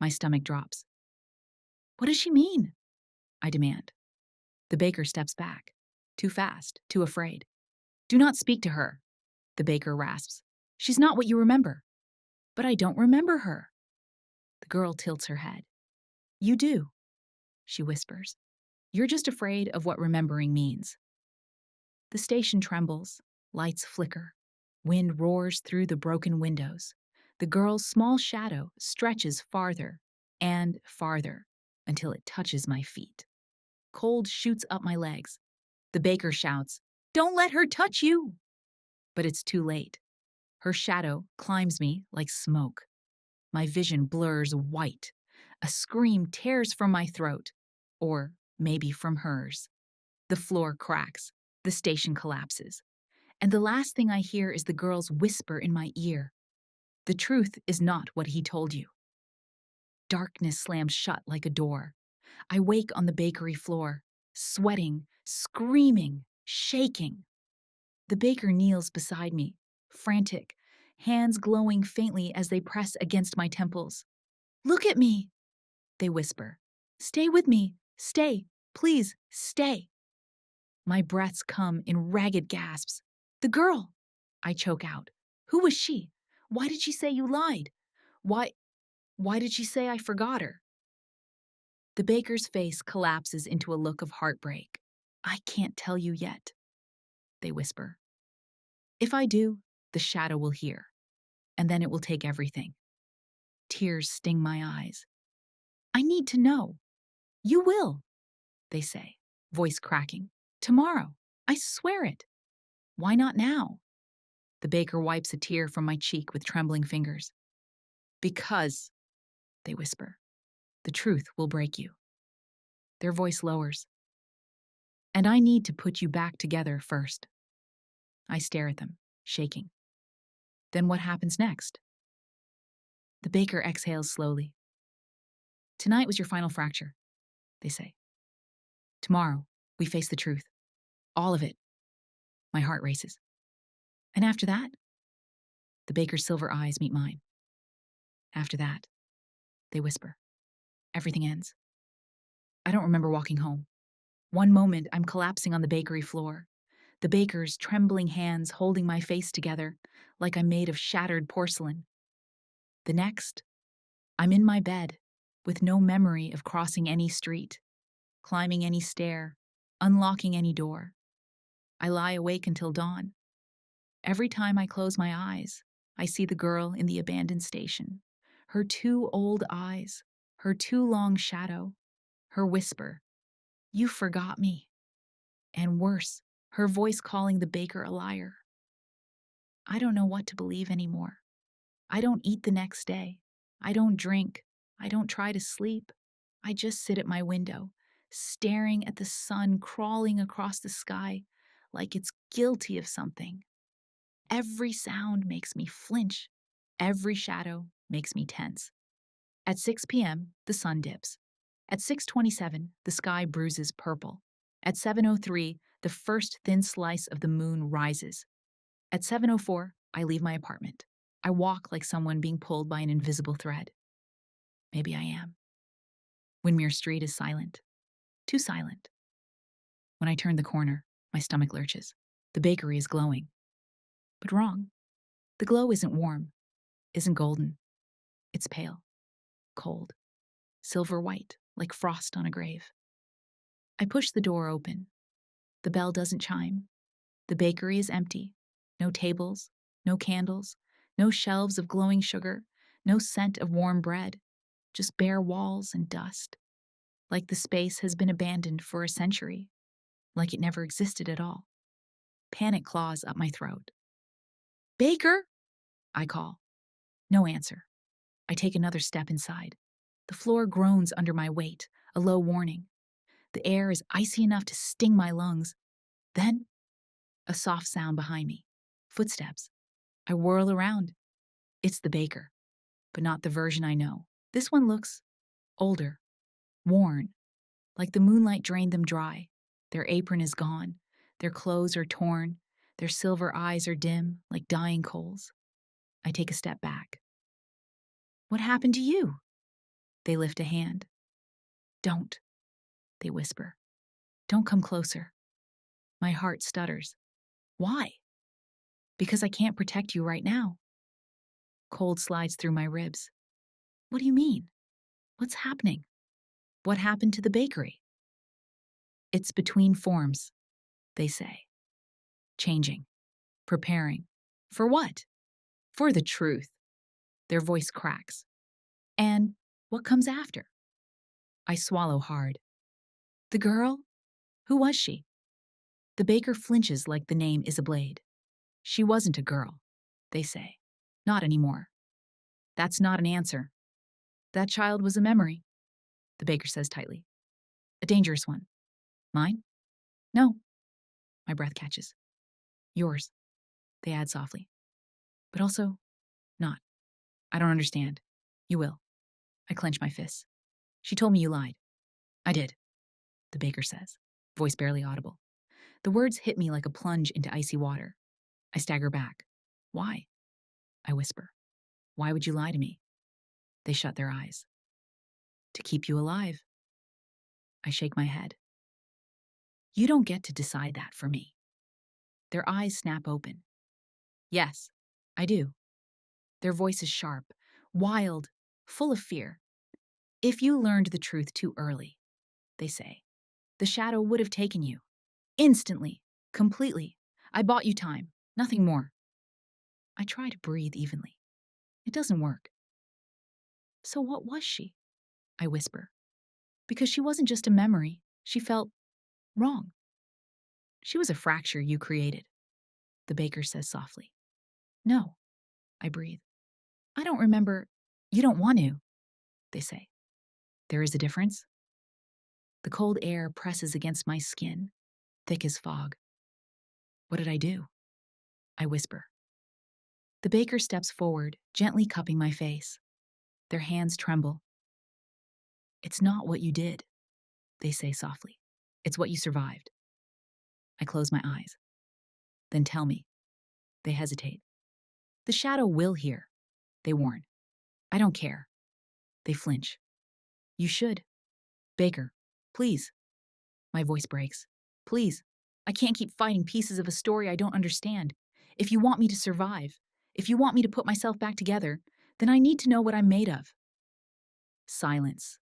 My stomach drops. What does she mean? I demand. The baker steps back. Too fast, too afraid. Do not speak to her, the baker rasps. She's not what you remember. But I don't remember her. The girl tilts her head. You do, she whispers. You're just afraid of what remembering means. The station trembles, lights flicker, wind roars through the broken windows. The girl's small shadow stretches farther and farther until it touches my feet. Cold shoots up my legs. The baker shouts, Don't let her touch you! But it's too late. Her shadow climbs me like smoke. My vision blurs white. A scream tears from my throat, or maybe from hers. The floor cracks. The station collapses. And the last thing I hear is the girl's whisper in my ear. The truth is not what he told you. Darkness slams shut like a door. I wake on the bakery floor, sweating, screaming, shaking. The baker kneels beside me, frantic, hands glowing faintly as they press against my temples. Look at me, they whisper. Stay with me. Stay. Please, stay. My breaths come in ragged gasps. The girl, I choke out. Who was she? Why did she say you lied? Why did she say I forgot her? The baker's face collapses into a look of heartbreak. I can't tell you yet, they whisper. If I do, the shadow will hear, and then it will take everything. Tears sting my eyes. I need to know. You will, they say, voice cracking. Tomorrow. I swear it. Why not now? The baker wipes a tear from my cheek with trembling fingers. Because, they whisper, the truth will break you. Their voice lowers. And I need to put you back together first. I stare at them, shaking. Then what happens next? The baker exhales slowly. Tonight was your final fracture, they say. Tomorrow, we face the truth. All of it. My heart races. And after that? The baker's silver eyes meet mine. After that, they whisper. Everything ends. I don't remember walking home. One moment, I'm collapsing on the bakery floor. The baker's trembling hands holding my face together like I'm made of shattered porcelain. The next, I'm in my bed with no memory of crossing any street, climbing any stair, unlocking any door. I lie awake until dawn. Every time I close my eyes, I see the girl in the abandoned station. Her two old eyes, her too long shadow, her whisper, You forgot me. And worse, her voice calling the baker a liar. I don't know what to believe anymore. I don't eat the next day. I don't drink. I don't try to sleep. I just sit at my window, staring at the sun crawling across the sky like it's guilty of something. Every sound makes me flinch. Every shadow makes me tense. At 6 p.m., the sun dips. At 6:27, the sky bruises purple. At 7:03, the first thin slice of the moon rises. At 7:04, I leave my apartment. I walk like someone being pulled by an invisible thread. Maybe I am. Windmere Street is silent. Too silent. When I turn the corner, my stomach lurches. The bakery is glowing. But wrong. The glow isn't warm, isn't golden. It's pale, cold, silver white, like frost on a grave. I push the door open. The bell doesn't chime. The bakery is empty. No tables, no candles, no shelves of glowing sugar, no scent of warm bread, just bare walls and dust. Like the space has been abandoned for a century, like it never existed at all. Panic claws up my throat. Baker! I call. No answer. I take another step inside. The floor groans under my weight, a low warning. The air is icy enough to sting my lungs. Then, a soft sound behind me. Footsteps. I whirl around. It's the baker, but not the version I know. This one looks older, worn, like the moonlight drained them dry. Their apron is gone. Their clothes are torn. Their silver eyes are dim, like dying coals. I take a step back. What happened to you? They lift a hand. Don't, they whisper. Don't come closer. My heart stutters. Why? Because I can't protect you right now. Cold slides through my ribs. What do you mean? What's happening? What happened to the bakery? It's between forms, they say. Changing. Preparing. For what? For the truth. Their voice cracks. And what comes after? I swallow hard. The girl? Who was she? The baker flinches like the name is a blade. She wasn't a girl, they say. Not anymore. That's not an answer. That child was a memory, the baker says tightly. A dangerous one. Mine? No. My breath catches. Yours, they add softly. But also, not. I don't understand. You will. I clench my fists. She told me you lied. I did, the baker says, voice barely audible. The words hit me like a plunge into icy water. I stagger back. Why? I whisper. Why would you lie to me? They shut their eyes. To keep you alive. I shake my head. You don't get to decide that for me. Their eyes snap open. Yes, I do. Their voice is sharp, wild, full of fear. If you learned the truth too early, they say, the shadow would have taken you. Instantly. Completely. I bought you time. Nothing more. I try to breathe evenly. It doesn't work. So what was she? I whisper. Because she wasn't just a memory. She felt wrong. She was a fracture you created, the baker says softly. No, I breathe. I don't remember. You don't want to, they say. There is a difference. The cold air presses against my skin, thick as fog. What did I do? I whisper. The baker steps forward, gently cupping my face. Their hands tremble. It's not what you did, they say softly. It's what you survived. I close my eyes. Then tell me. They hesitate. The shadow will hear, they warn. I don't care. They flinch. You should. Baker, please. My voice breaks. Please. I can't keep fighting pieces of a story I don't understand. If you want me to survive, if you want me to put myself back together, then I need to know what I'm made of. Silence.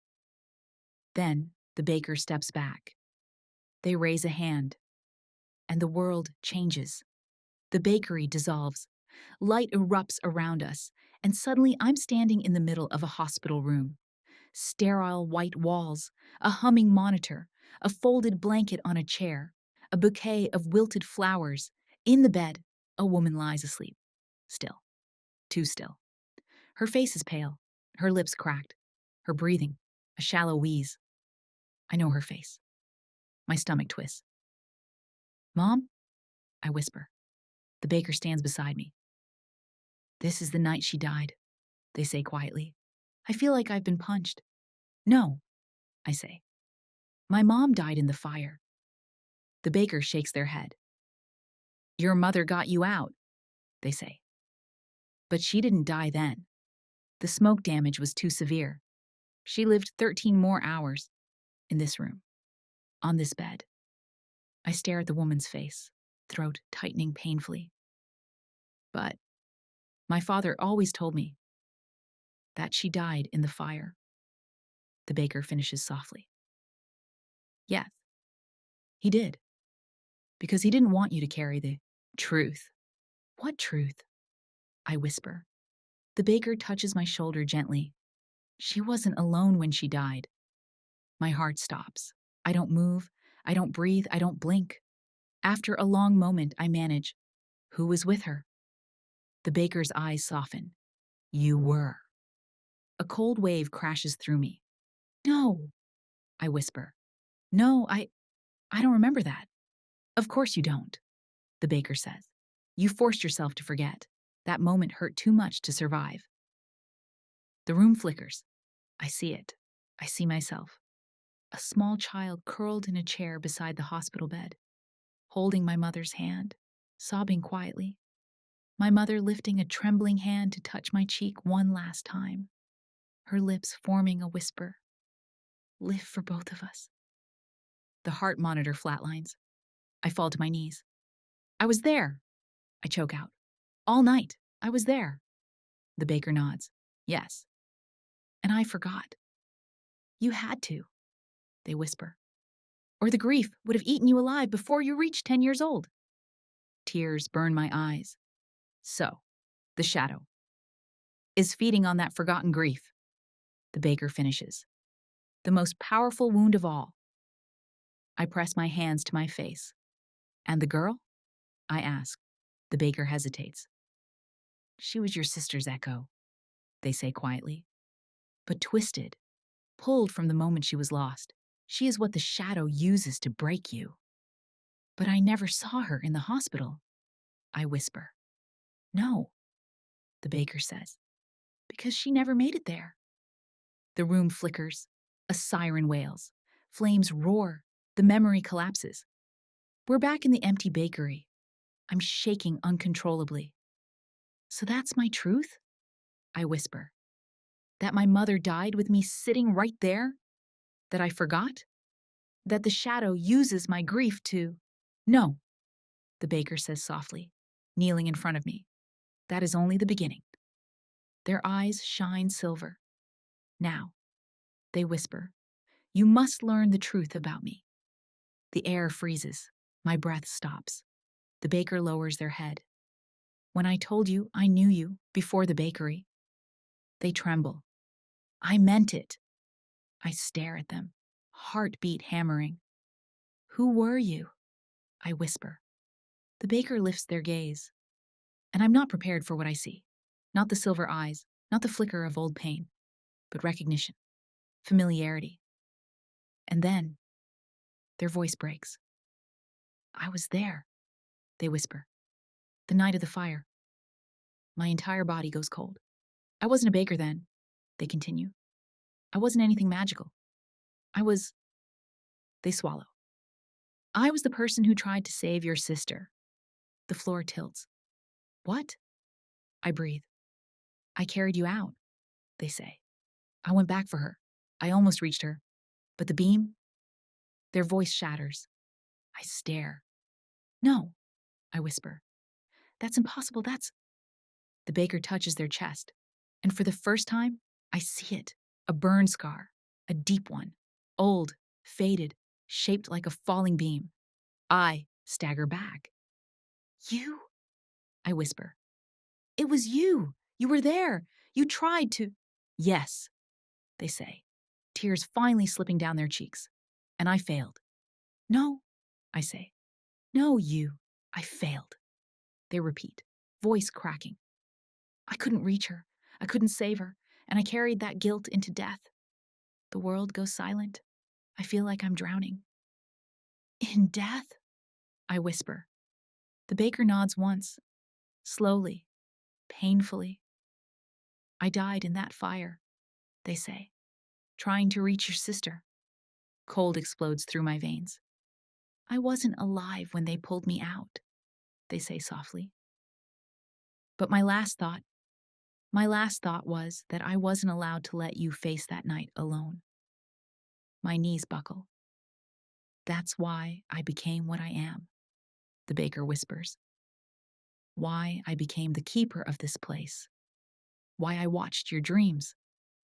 Then the baker steps back. They raise a hand, and the world changes. The bakery dissolves. Light erupts around us, and suddenly I'm standing in the middle of a hospital room. Sterile white walls, a humming monitor, a folded blanket on a chair, a bouquet of wilted flowers. In the bed, a woman lies asleep. Still. Too still. Her face is pale, her lips cracked, her breathing, a shallow wheeze. I know her face. My stomach twists. Mom? I whisper. The baker stands beside me. This is the night she died, they say quietly. I feel like I've been punched. No, I say. My mom died in the fire. The baker shakes their head. Your mother got you out, they say. But she didn't die then. The smoke damage was too severe. She lived 13 more hours in this room, on this bed. I stare at the woman's face, throat tightening painfully. But my father always told me that she died in the fire. The baker finishes softly. Yes, he did. Because he didn't want you to carry the truth. What truth? I whisper. The baker touches my shoulder gently. She wasn't alone when she died. My heart stops. I don't move. I don't breathe. I don't blink. After a long moment, I manage. Who was with her? The baker's eyes soften. You were. A cold wave crashes through me. No, I whisper. No, I don't remember that. Of course you don't, the baker says. You forced yourself to forget. That moment hurt too much to survive. The room flickers. I see it. I see myself. A small child curled in a chair beside the hospital bed, holding my mother's hand, sobbing quietly. My mother lifting a trembling hand to touch my cheek one last time, her lips forming a whisper. Live for both of us. The heart monitor flatlines. I fall to my knees. I was there, I choke out. All night, I was there. The baker nods. Yes. And I forgot. You had to, they whisper. Or the grief would have eaten you alive before you reached 10 years old. Tears burn my eyes. So, the shadow is feeding on that forgotten grief. The baker finishes. The most powerful wound of all. I press my hands to my face. And the girl? I ask. The baker hesitates. She was your sister's echo, they say quietly. But twisted, pulled from the moment she was lost. She is what the shadow uses to break you. But I never saw her in the hospital, I whisper. No, the baker says, because she never made it there. The room flickers, a siren wails, flames roar, the memory collapses. We're back in the empty bakery. I'm shaking uncontrollably. So that's my truth? I whisper. That my mother died with me sitting right there? That I forgot? That the shadow uses my grief to... No, the baker says softly, kneeling in front of me. That is only the beginning. Their eyes shine silver. Now, they whisper, you must learn the truth about me. The air freezes. My breath stops. The baker lowers their head. When I told you I knew you before the bakery, they tremble. I meant it. I stare at them, heartbeat hammering. Who were you? I whisper. The baker lifts their gaze, and I'm not prepared for what I see. Not the silver eyes, not the flicker of old pain, but recognition, familiarity. And then, their voice breaks. I was there, they whisper. The night of the fire. My entire body goes cold. I wasn't a baker then, they continue. I wasn't anything magical. I was... They swallow. I was the person who tried to save your sister. The floor tilts. What? I breathe. I carried you out, they say. I went back for her. I almost reached her. But the beam? Their voice shatters. I stare. No, I whisper. That's impossible, that's... The baker touches their chest. And for the first time, I see it. A burn scar. A deep one. Old, faded, shaped like a falling beam. I stagger back. You? I whisper. It was you. You were there. You tried to... Yes, they say, tears finally slipping down their cheeks. And I failed. No, I say. No, you. I failed. They repeat, voice cracking. I couldn't reach her. I couldn't save her. And I carried that guilt into death. The world goes silent. I feel like I'm drowning. In death? I whisper. The baker nods once, slowly, painfully. I died in that fire, they say, trying to reach your sister. Cold explodes through my veins. I wasn't alive when they pulled me out, they say softly. But my last thought was that I wasn't allowed to let you face that night alone. My knees buckle. That's why I became what I am, the baker whispers. Why I became the keeper of this place. Why I watched your dreams.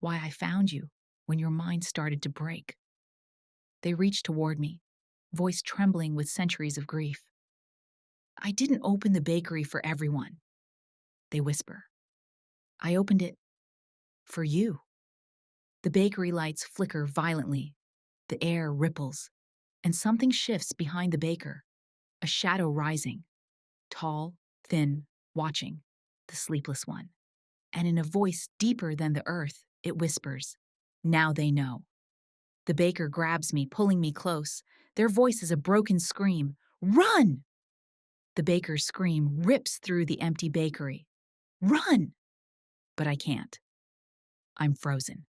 Why I found you when your mind started to break. They reach toward me, voice trembling with centuries of grief. I didn't open the bakery for everyone, they whisper. I opened it for you. The bakery lights flicker violently. The air ripples, and something shifts behind the baker, a shadow rising, tall, thin, watching, the sleepless one. And in a voice deeper than the earth, It whispers. Now they know. The baker grabs me, pulling me close. Their voice is a broken scream. Run! The baker's scream rips through the empty bakery. Run! But I can't. I'm frozen.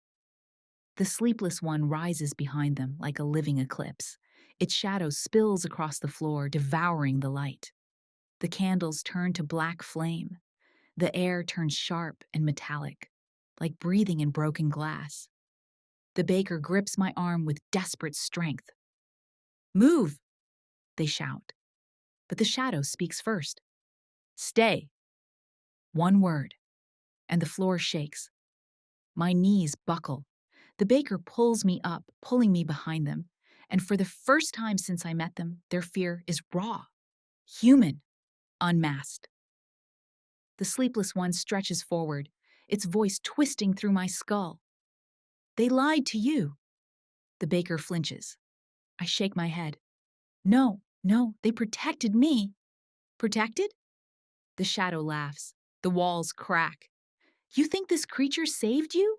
The sleepless one rises behind them like a living eclipse. Its shadow spills across the floor, devouring the light. The candles turn to black flame. The air turns sharp and metallic, like breathing in broken glass. The baker grips my arm with desperate strength. Move! They shout. But the shadow speaks first. Stay! One word, and the floor shakes. My knees buckle. The baker pulls me up, pulling me behind them, and for the first time since I met them, their fear is raw, human, unmasked. The sleepless one stretches forward, its voice twisting through my skull. They lied to you. The baker flinches. I shake my head. No, no, they protected me. Protected? The shadow laughs. The walls crack. You think this creature saved you?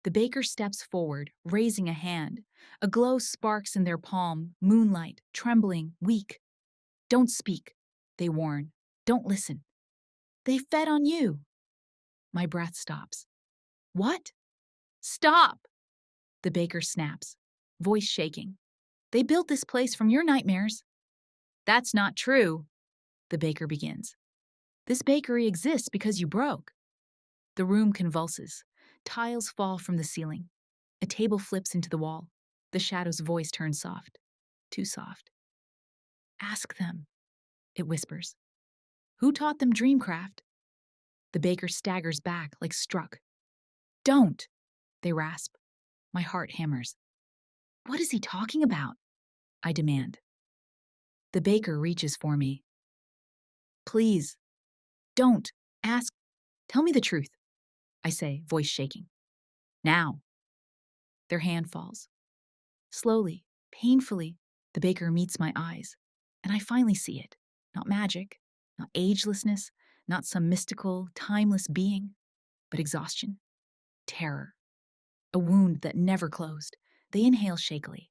The baker steps forward, raising a hand. A glow sparks in their palm, moonlight, trembling, weak. Don't speak, they warn. Don't listen. They fed on you. My breath stops. What? Stop! The baker snaps, voice shaking. They built this place from your nightmares. That's not true, the baker begins. This bakery exists because you broke. The room convulses. Tiles fall from the ceiling. A table flips into the wall. The shadow's voice turns soft. Too soft. Ask them, it whispers. Who taught them dreamcraft? The baker staggers back like struck. Don't, they rasp. My heart hammers. What is he talking about? I demand. The baker reaches for me. Please, don't, ask, tell me the truth, I say, voice shaking. Now. Their hand falls. Slowly, painfully, the baker meets my eyes, and I finally see it. Not magic, not agelessness, not some mystical, timeless being, but exhaustion, terror, a wound that never closed. They inhale shakily.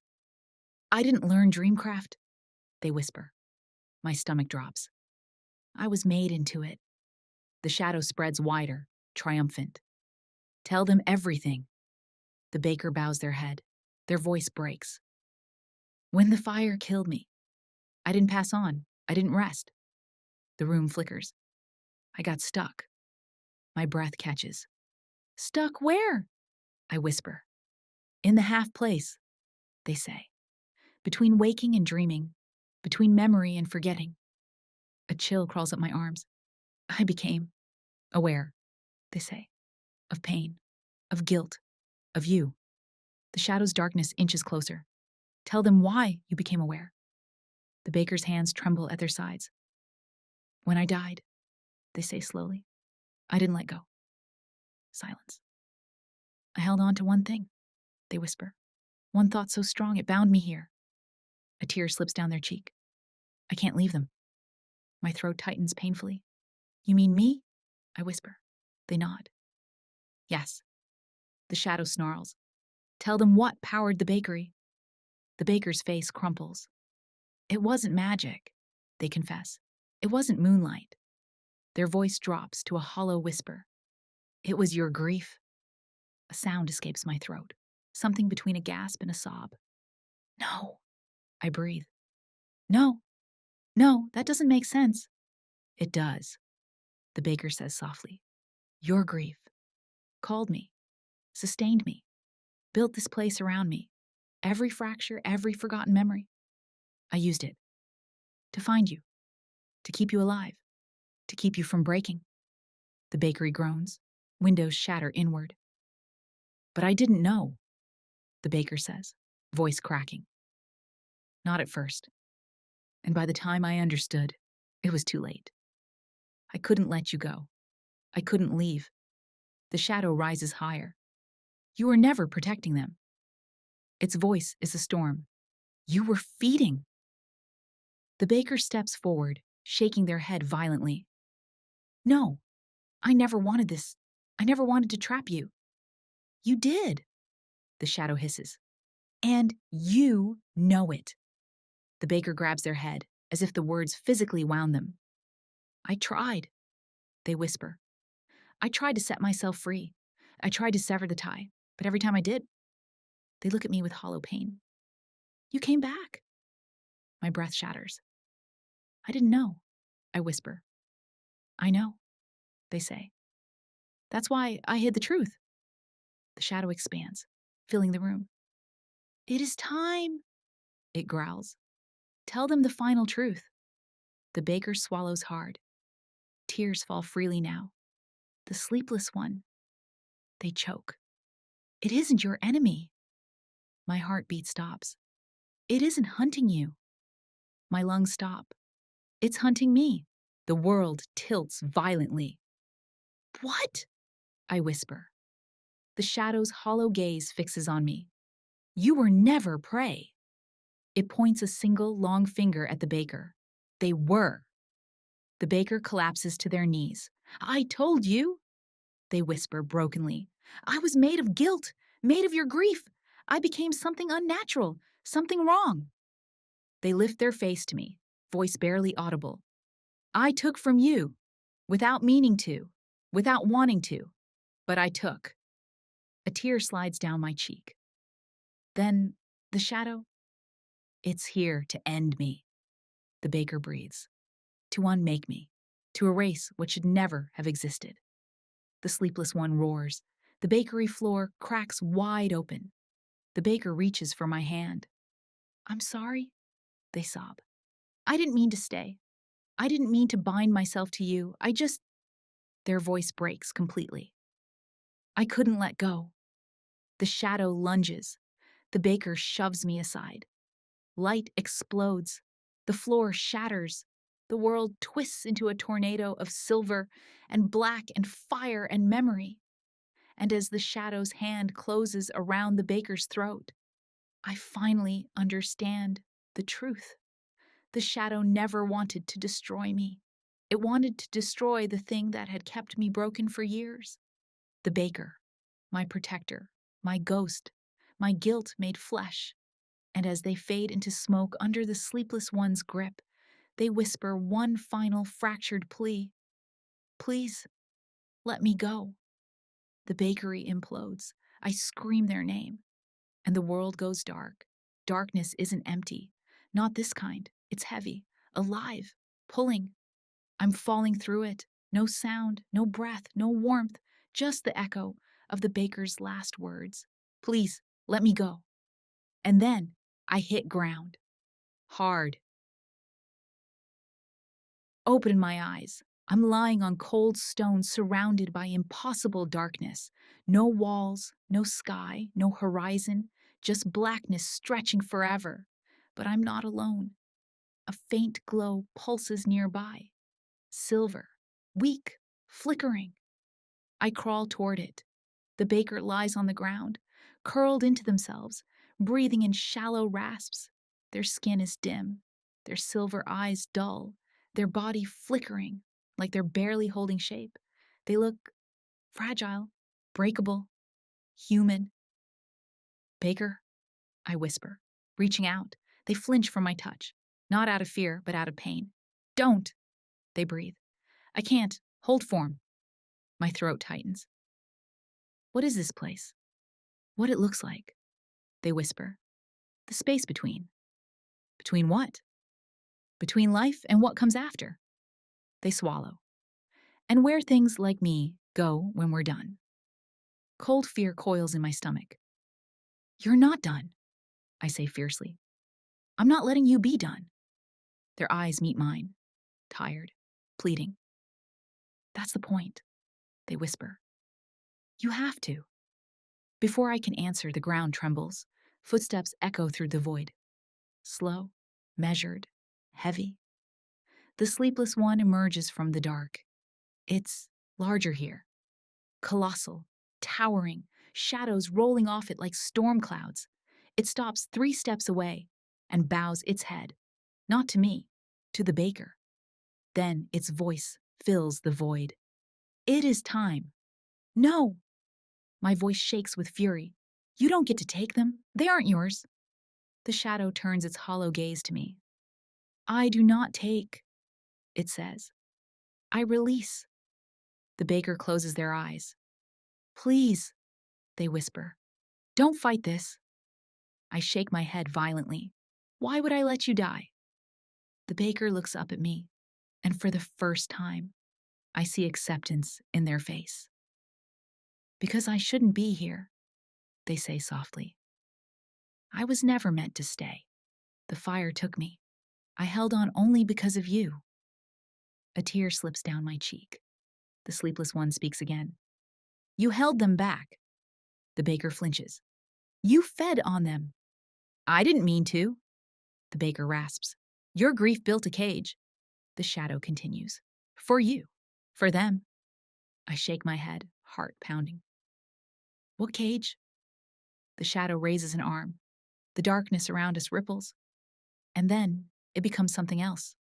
I didn't learn dreamcraft, they whisper. My stomach drops. I was made into it. The shadow spreads wider, triumphant. Tell them everything. The baker bows their head. Their voice breaks. When the fire killed me, I didn't pass on. I didn't rest. The room flickers. I got stuck. My breath catches. Stuck where? I whisper. In the half place, they say. Between waking and dreaming, between memory and forgetting. A chill crawls up my arms. I became aware, they say, of pain, of guilt, of you. The shadow's darkness inches closer. Tell them why you became aware. The baker's hands tremble at their sides. When I died, they say slowly, I didn't let go. Silence. I held on to one thing, they whisper. One thought so strong it bound me here. A tear slips down their cheek. I can't leave them. My throat tightens painfully. You mean me? I whisper. They nod. Yes. The shadow snarls. Tell them what powered the bakery. The baker's face crumples. It wasn't magic, they confess. It wasn't moonlight. Their voice drops to a hollow whisper. It was your grief. A sound escapes my throat, something between a gasp and a sob. No, I breathe. No, no, that doesn't make sense. It does, the baker says softly. Your grief called me, sustained me, built this place around me. Every fracture, every forgotten memory. I used it to find you, to keep you alive, to keep you from breaking. The bakery groans. Windows shatter inward. But I didn't know, the baker says, voice cracking. Not at first. And by the time I understood, it was too late. I couldn't let you go. I couldn't leave. The shadow rises higher. You were never protecting them. Its voice is a storm. You were feeding. The baker steps forward, shaking their head violently. No, I never wanted this. I never wanted to trap you. You did, the shadow hisses. And you know it. The baker grabs their head, as if the words physically wound them. I tried, they whisper. I tried to set myself free. I tried to sever the tie, but every time I did, they look at me with hollow pain. You came back. My breath shatters. I didn't know, I whisper. I know, they say. That's why I hid the truth. The shadow expands, filling the room. It is time, it growls. Tell them the final truth. The baker swallows hard. Tears fall freely now. The sleepless one. They choke. It isn't your enemy. My heartbeat stops. It isn't hunting you. My lungs stop. It's hunting me. The world tilts violently. What? I whisper. The shadow's hollow gaze fixes on me. You were never prey. It points a single long finger at the baker. They were. The baker collapses to their knees. I told you, they whisper brokenly. I was made of guilt, made of your grief. I became something unnatural, something wrong. They lift their face to me, voice barely audible. I took from you, without meaning to, without wanting to, but I took. A tear slides down my cheek. Then, the shadow? It's here to end me. The baker breathes. To unmake me. To erase what should never have existed. The sleepless one roars. The bakery floor cracks wide open. The baker reaches for my hand. I'm sorry, they sob. I didn't mean to stay. I didn't mean to bind myself to you. Their voice breaks completely. I couldn't let go. The shadow lunges. The baker shoves me aside. Light explodes. The floor shatters. The world twists into a tornado of silver and black and fire and memory. And as the shadow's hand closes around the baker's throat, I finally understand the truth. The shadow never wanted to destroy me. It wanted to destroy the thing that had kept me broken for years. The baker, my protector, my ghost, my guilt made flesh. And as they fade into smoke under the sleepless one's grip, they whisper one final fractured plea. Please, let me go. The bakery implodes. I scream their name. And the world goes dark. Darkness isn't empty. Not this kind. It's heavy, alive, pulling. I'm falling through it. No sound, no breath, no warmth, just the echo of the baker's last words. Please, let me go. And then I hit ground. Hard. Open my eyes. I'm lying on cold stone surrounded by impossible darkness. No walls, no sky, no horizon, just blackness stretching forever. But I'm not alone. A faint glow pulses nearby. Silver, weak, flickering. I crawl toward it. The baker lies on the ground, curled into themselves, breathing in shallow rasps. Their skin is dim, their silver eyes dull, their body flickering, like they're barely holding shape. They look fragile, breakable, human. Baker, I whisper, reaching out. They flinch from my touch, not out of fear, but out of pain. Don't, they breathe. I can't. Hold form. My throat tightens. What is this place? What it looks like? They whisper. The space between. Between what? Between life and what comes after. They swallow. And where things like me go when we're done. Cold fear coils in my stomach. You're not done, I say fiercely. I'm not letting you be done. Their eyes meet mine, tired, pleading. That's the point, they whisper. You have to. Before I can answer, the ground trembles. Footsteps echo through the void. Slow, measured, heavy. The sleepless one emerges from the dark. It's larger here. Colossal, towering, shadows rolling off it like storm clouds. It stops 3 steps away and bows its head, not to me, to the baker. Then its voice fills the void. It is time. No, My voice shakes with fury. You don't get to take them. They aren't yours. The shadow turns its hollow gaze to me. I do not take, it says. I release. The baker closes their eyes. Please, they whisper. Don't fight this. I shake my head violently. Why would I let you die? The baker looks up at me, and for the first time, I see acceptance in their face. Because I shouldn't be here, they say softly. I was never meant to stay. The fire took me. I held on only because of you. A tear slips down my cheek. The sleepless one speaks again. You held them back. The baker flinches. You fed on them. I didn't mean to. The baker rasps. Your grief built a cage. The shadow continues. For you. For them. I shake my head, heart pounding. What cage? The shadow raises an arm. The darkness around us ripples. And then it becomes something else.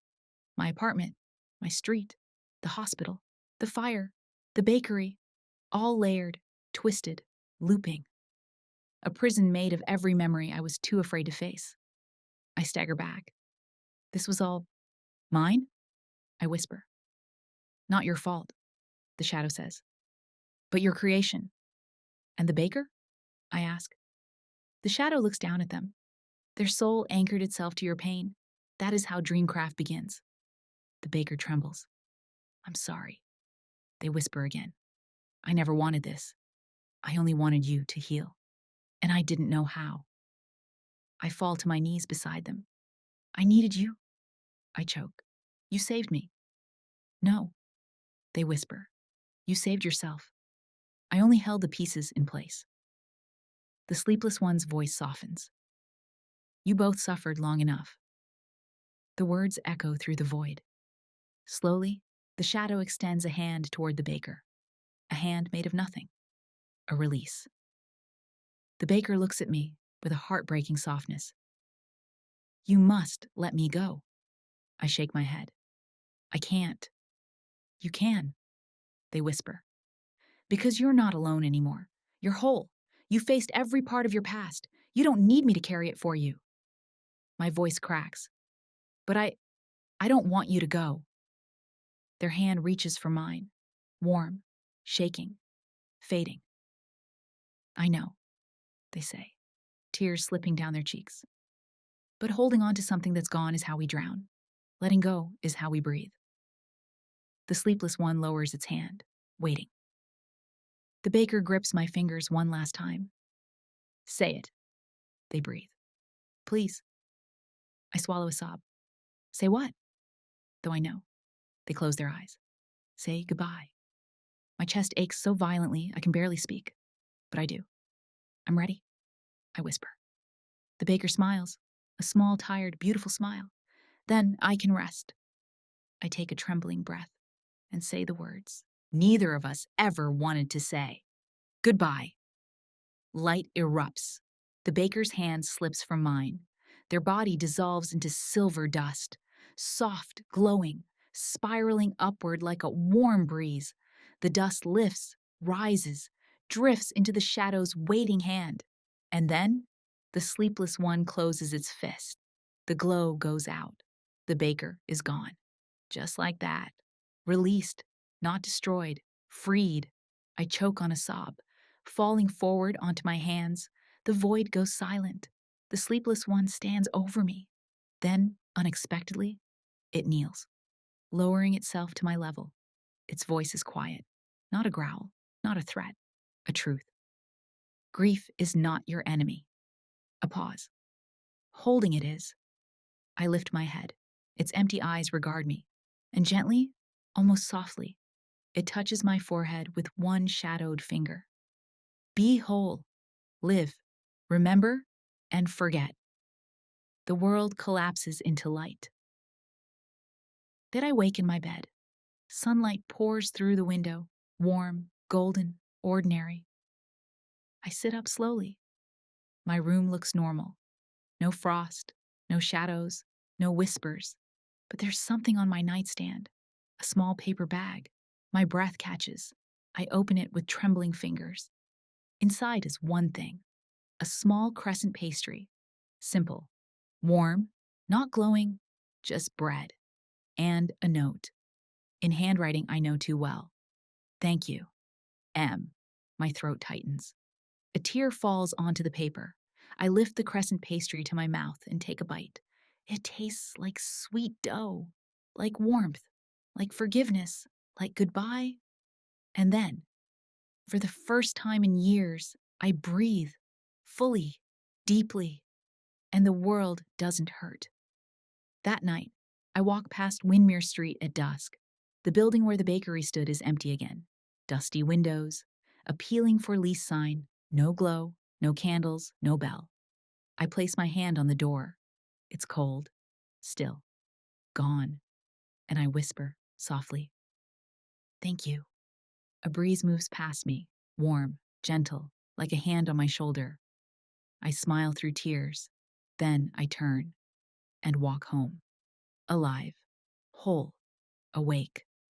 My apartment, my street, the hospital, the fire, the bakery, all layered, twisted, looping. A prison made of every memory I was too afraid to face. I stagger back. This was all mine? I whisper. Not your fault, the shadow says. But your creation. And the baker? I ask. The shadow looks down at them. Their soul anchored itself to your pain. That is how dreamcraft begins. The baker trembles. I'm sorry. They whisper again. I never wanted this. I only wanted you to heal. And I didn't know how. I fall to my knees beside them. I needed you. I choke. You saved me. No, they whisper. You saved yourself. I only held the pieces in place. The sleepless one's voice softens. You both suffered long enough. The words echo through the void. Slowly, the shadow extends a hand toward the baker. A hand made of nothing. A release. The baker looks at me with a heartbreaking softness. You must let me go. I shake my head. I can't. You can, they whisper. Because you're not alone anymore. You're whole. You faced every part of your past. You don't need me to carry it for you. My voice cracks. But I don't want you to go. Their hand reaches for mine, warm, shaking, fading. I know, they say, tears slipping down their cheeks. But holding on to something that's gone is how we drown. Letting go is how we breathe. The sleepless one lowers its hand, waiting. The baker grips my fingers one last time. Say it, they breathe. Please. I swallow a sob. Say what? Though I know. They close their eyes. Say goodbye. My chest aches so violently I can barely speak. But I do. I'm ready, I whisper. The baker smiles, a small, tired, beautiful smile. Then I can rest. I take a trembling breath and say the words neither of us ever wanted to say. Goodbye. Light erupts. The baker's hand slips from mine. Their body dissolves into silver dust, soft, glowing, spiraling upward like a warm breeze. The dust lifts, rises, drifts into the shadow's waiting hand. And then, the sleepless one closes its fist. The glow goes out. The baker is gone. Just like that. Released, not destroyed, freed. I choke on a sob. Falling forward onto my hands, the void goes silent. The sleepless one stands over me. Then, unexpectedly, it kneels, lowering itself to my level. Its voice is quiet, not a growl, not a threat, a truth. Grief is not your enemy. A pause. Holding it is. I lift my head. Its empty eyes regard me, and gently, almost softly, it touches my forehead with one shadowed finger. Be whole. Live. Remember and forget. The world collapses into light. Then I wake in my bed. Sunlight pours through the window, warm, golden, ordinary. I sit up slowly. My room looks normal. No frost, no shadows, no whispers. But there's something on my nightstand, a small paper bag. My breath catches. I open it with trembling fingers. Inside is one thing, a small crescent pastry. Simple, warm, not glowing, just bread. And a note, in handwriting I know too well. Thank you, M. My throat tightens. A tear falls onto the paper. I lift the crescent pastry to my mouth and take a bite. It tastes like sweet dough, like warmth, like forgiveness, like goodbye. And then, for the first time in years, I breathe fully, deeply, and the world doesn't hurt. That night, I walk past Windmere Street at dusk. The building where the bakery stood is empty again. Dusty windows, appealing for lease sign, no glow, no candles, no bell. I place my hand on the door. It's cold, still, gone, and I whisper softly, "Thank you." A breeze moves past me, warm, gentle, like a hand on my shoulder. I smile through tears. Then I turn and walk home, alive, whole, awake.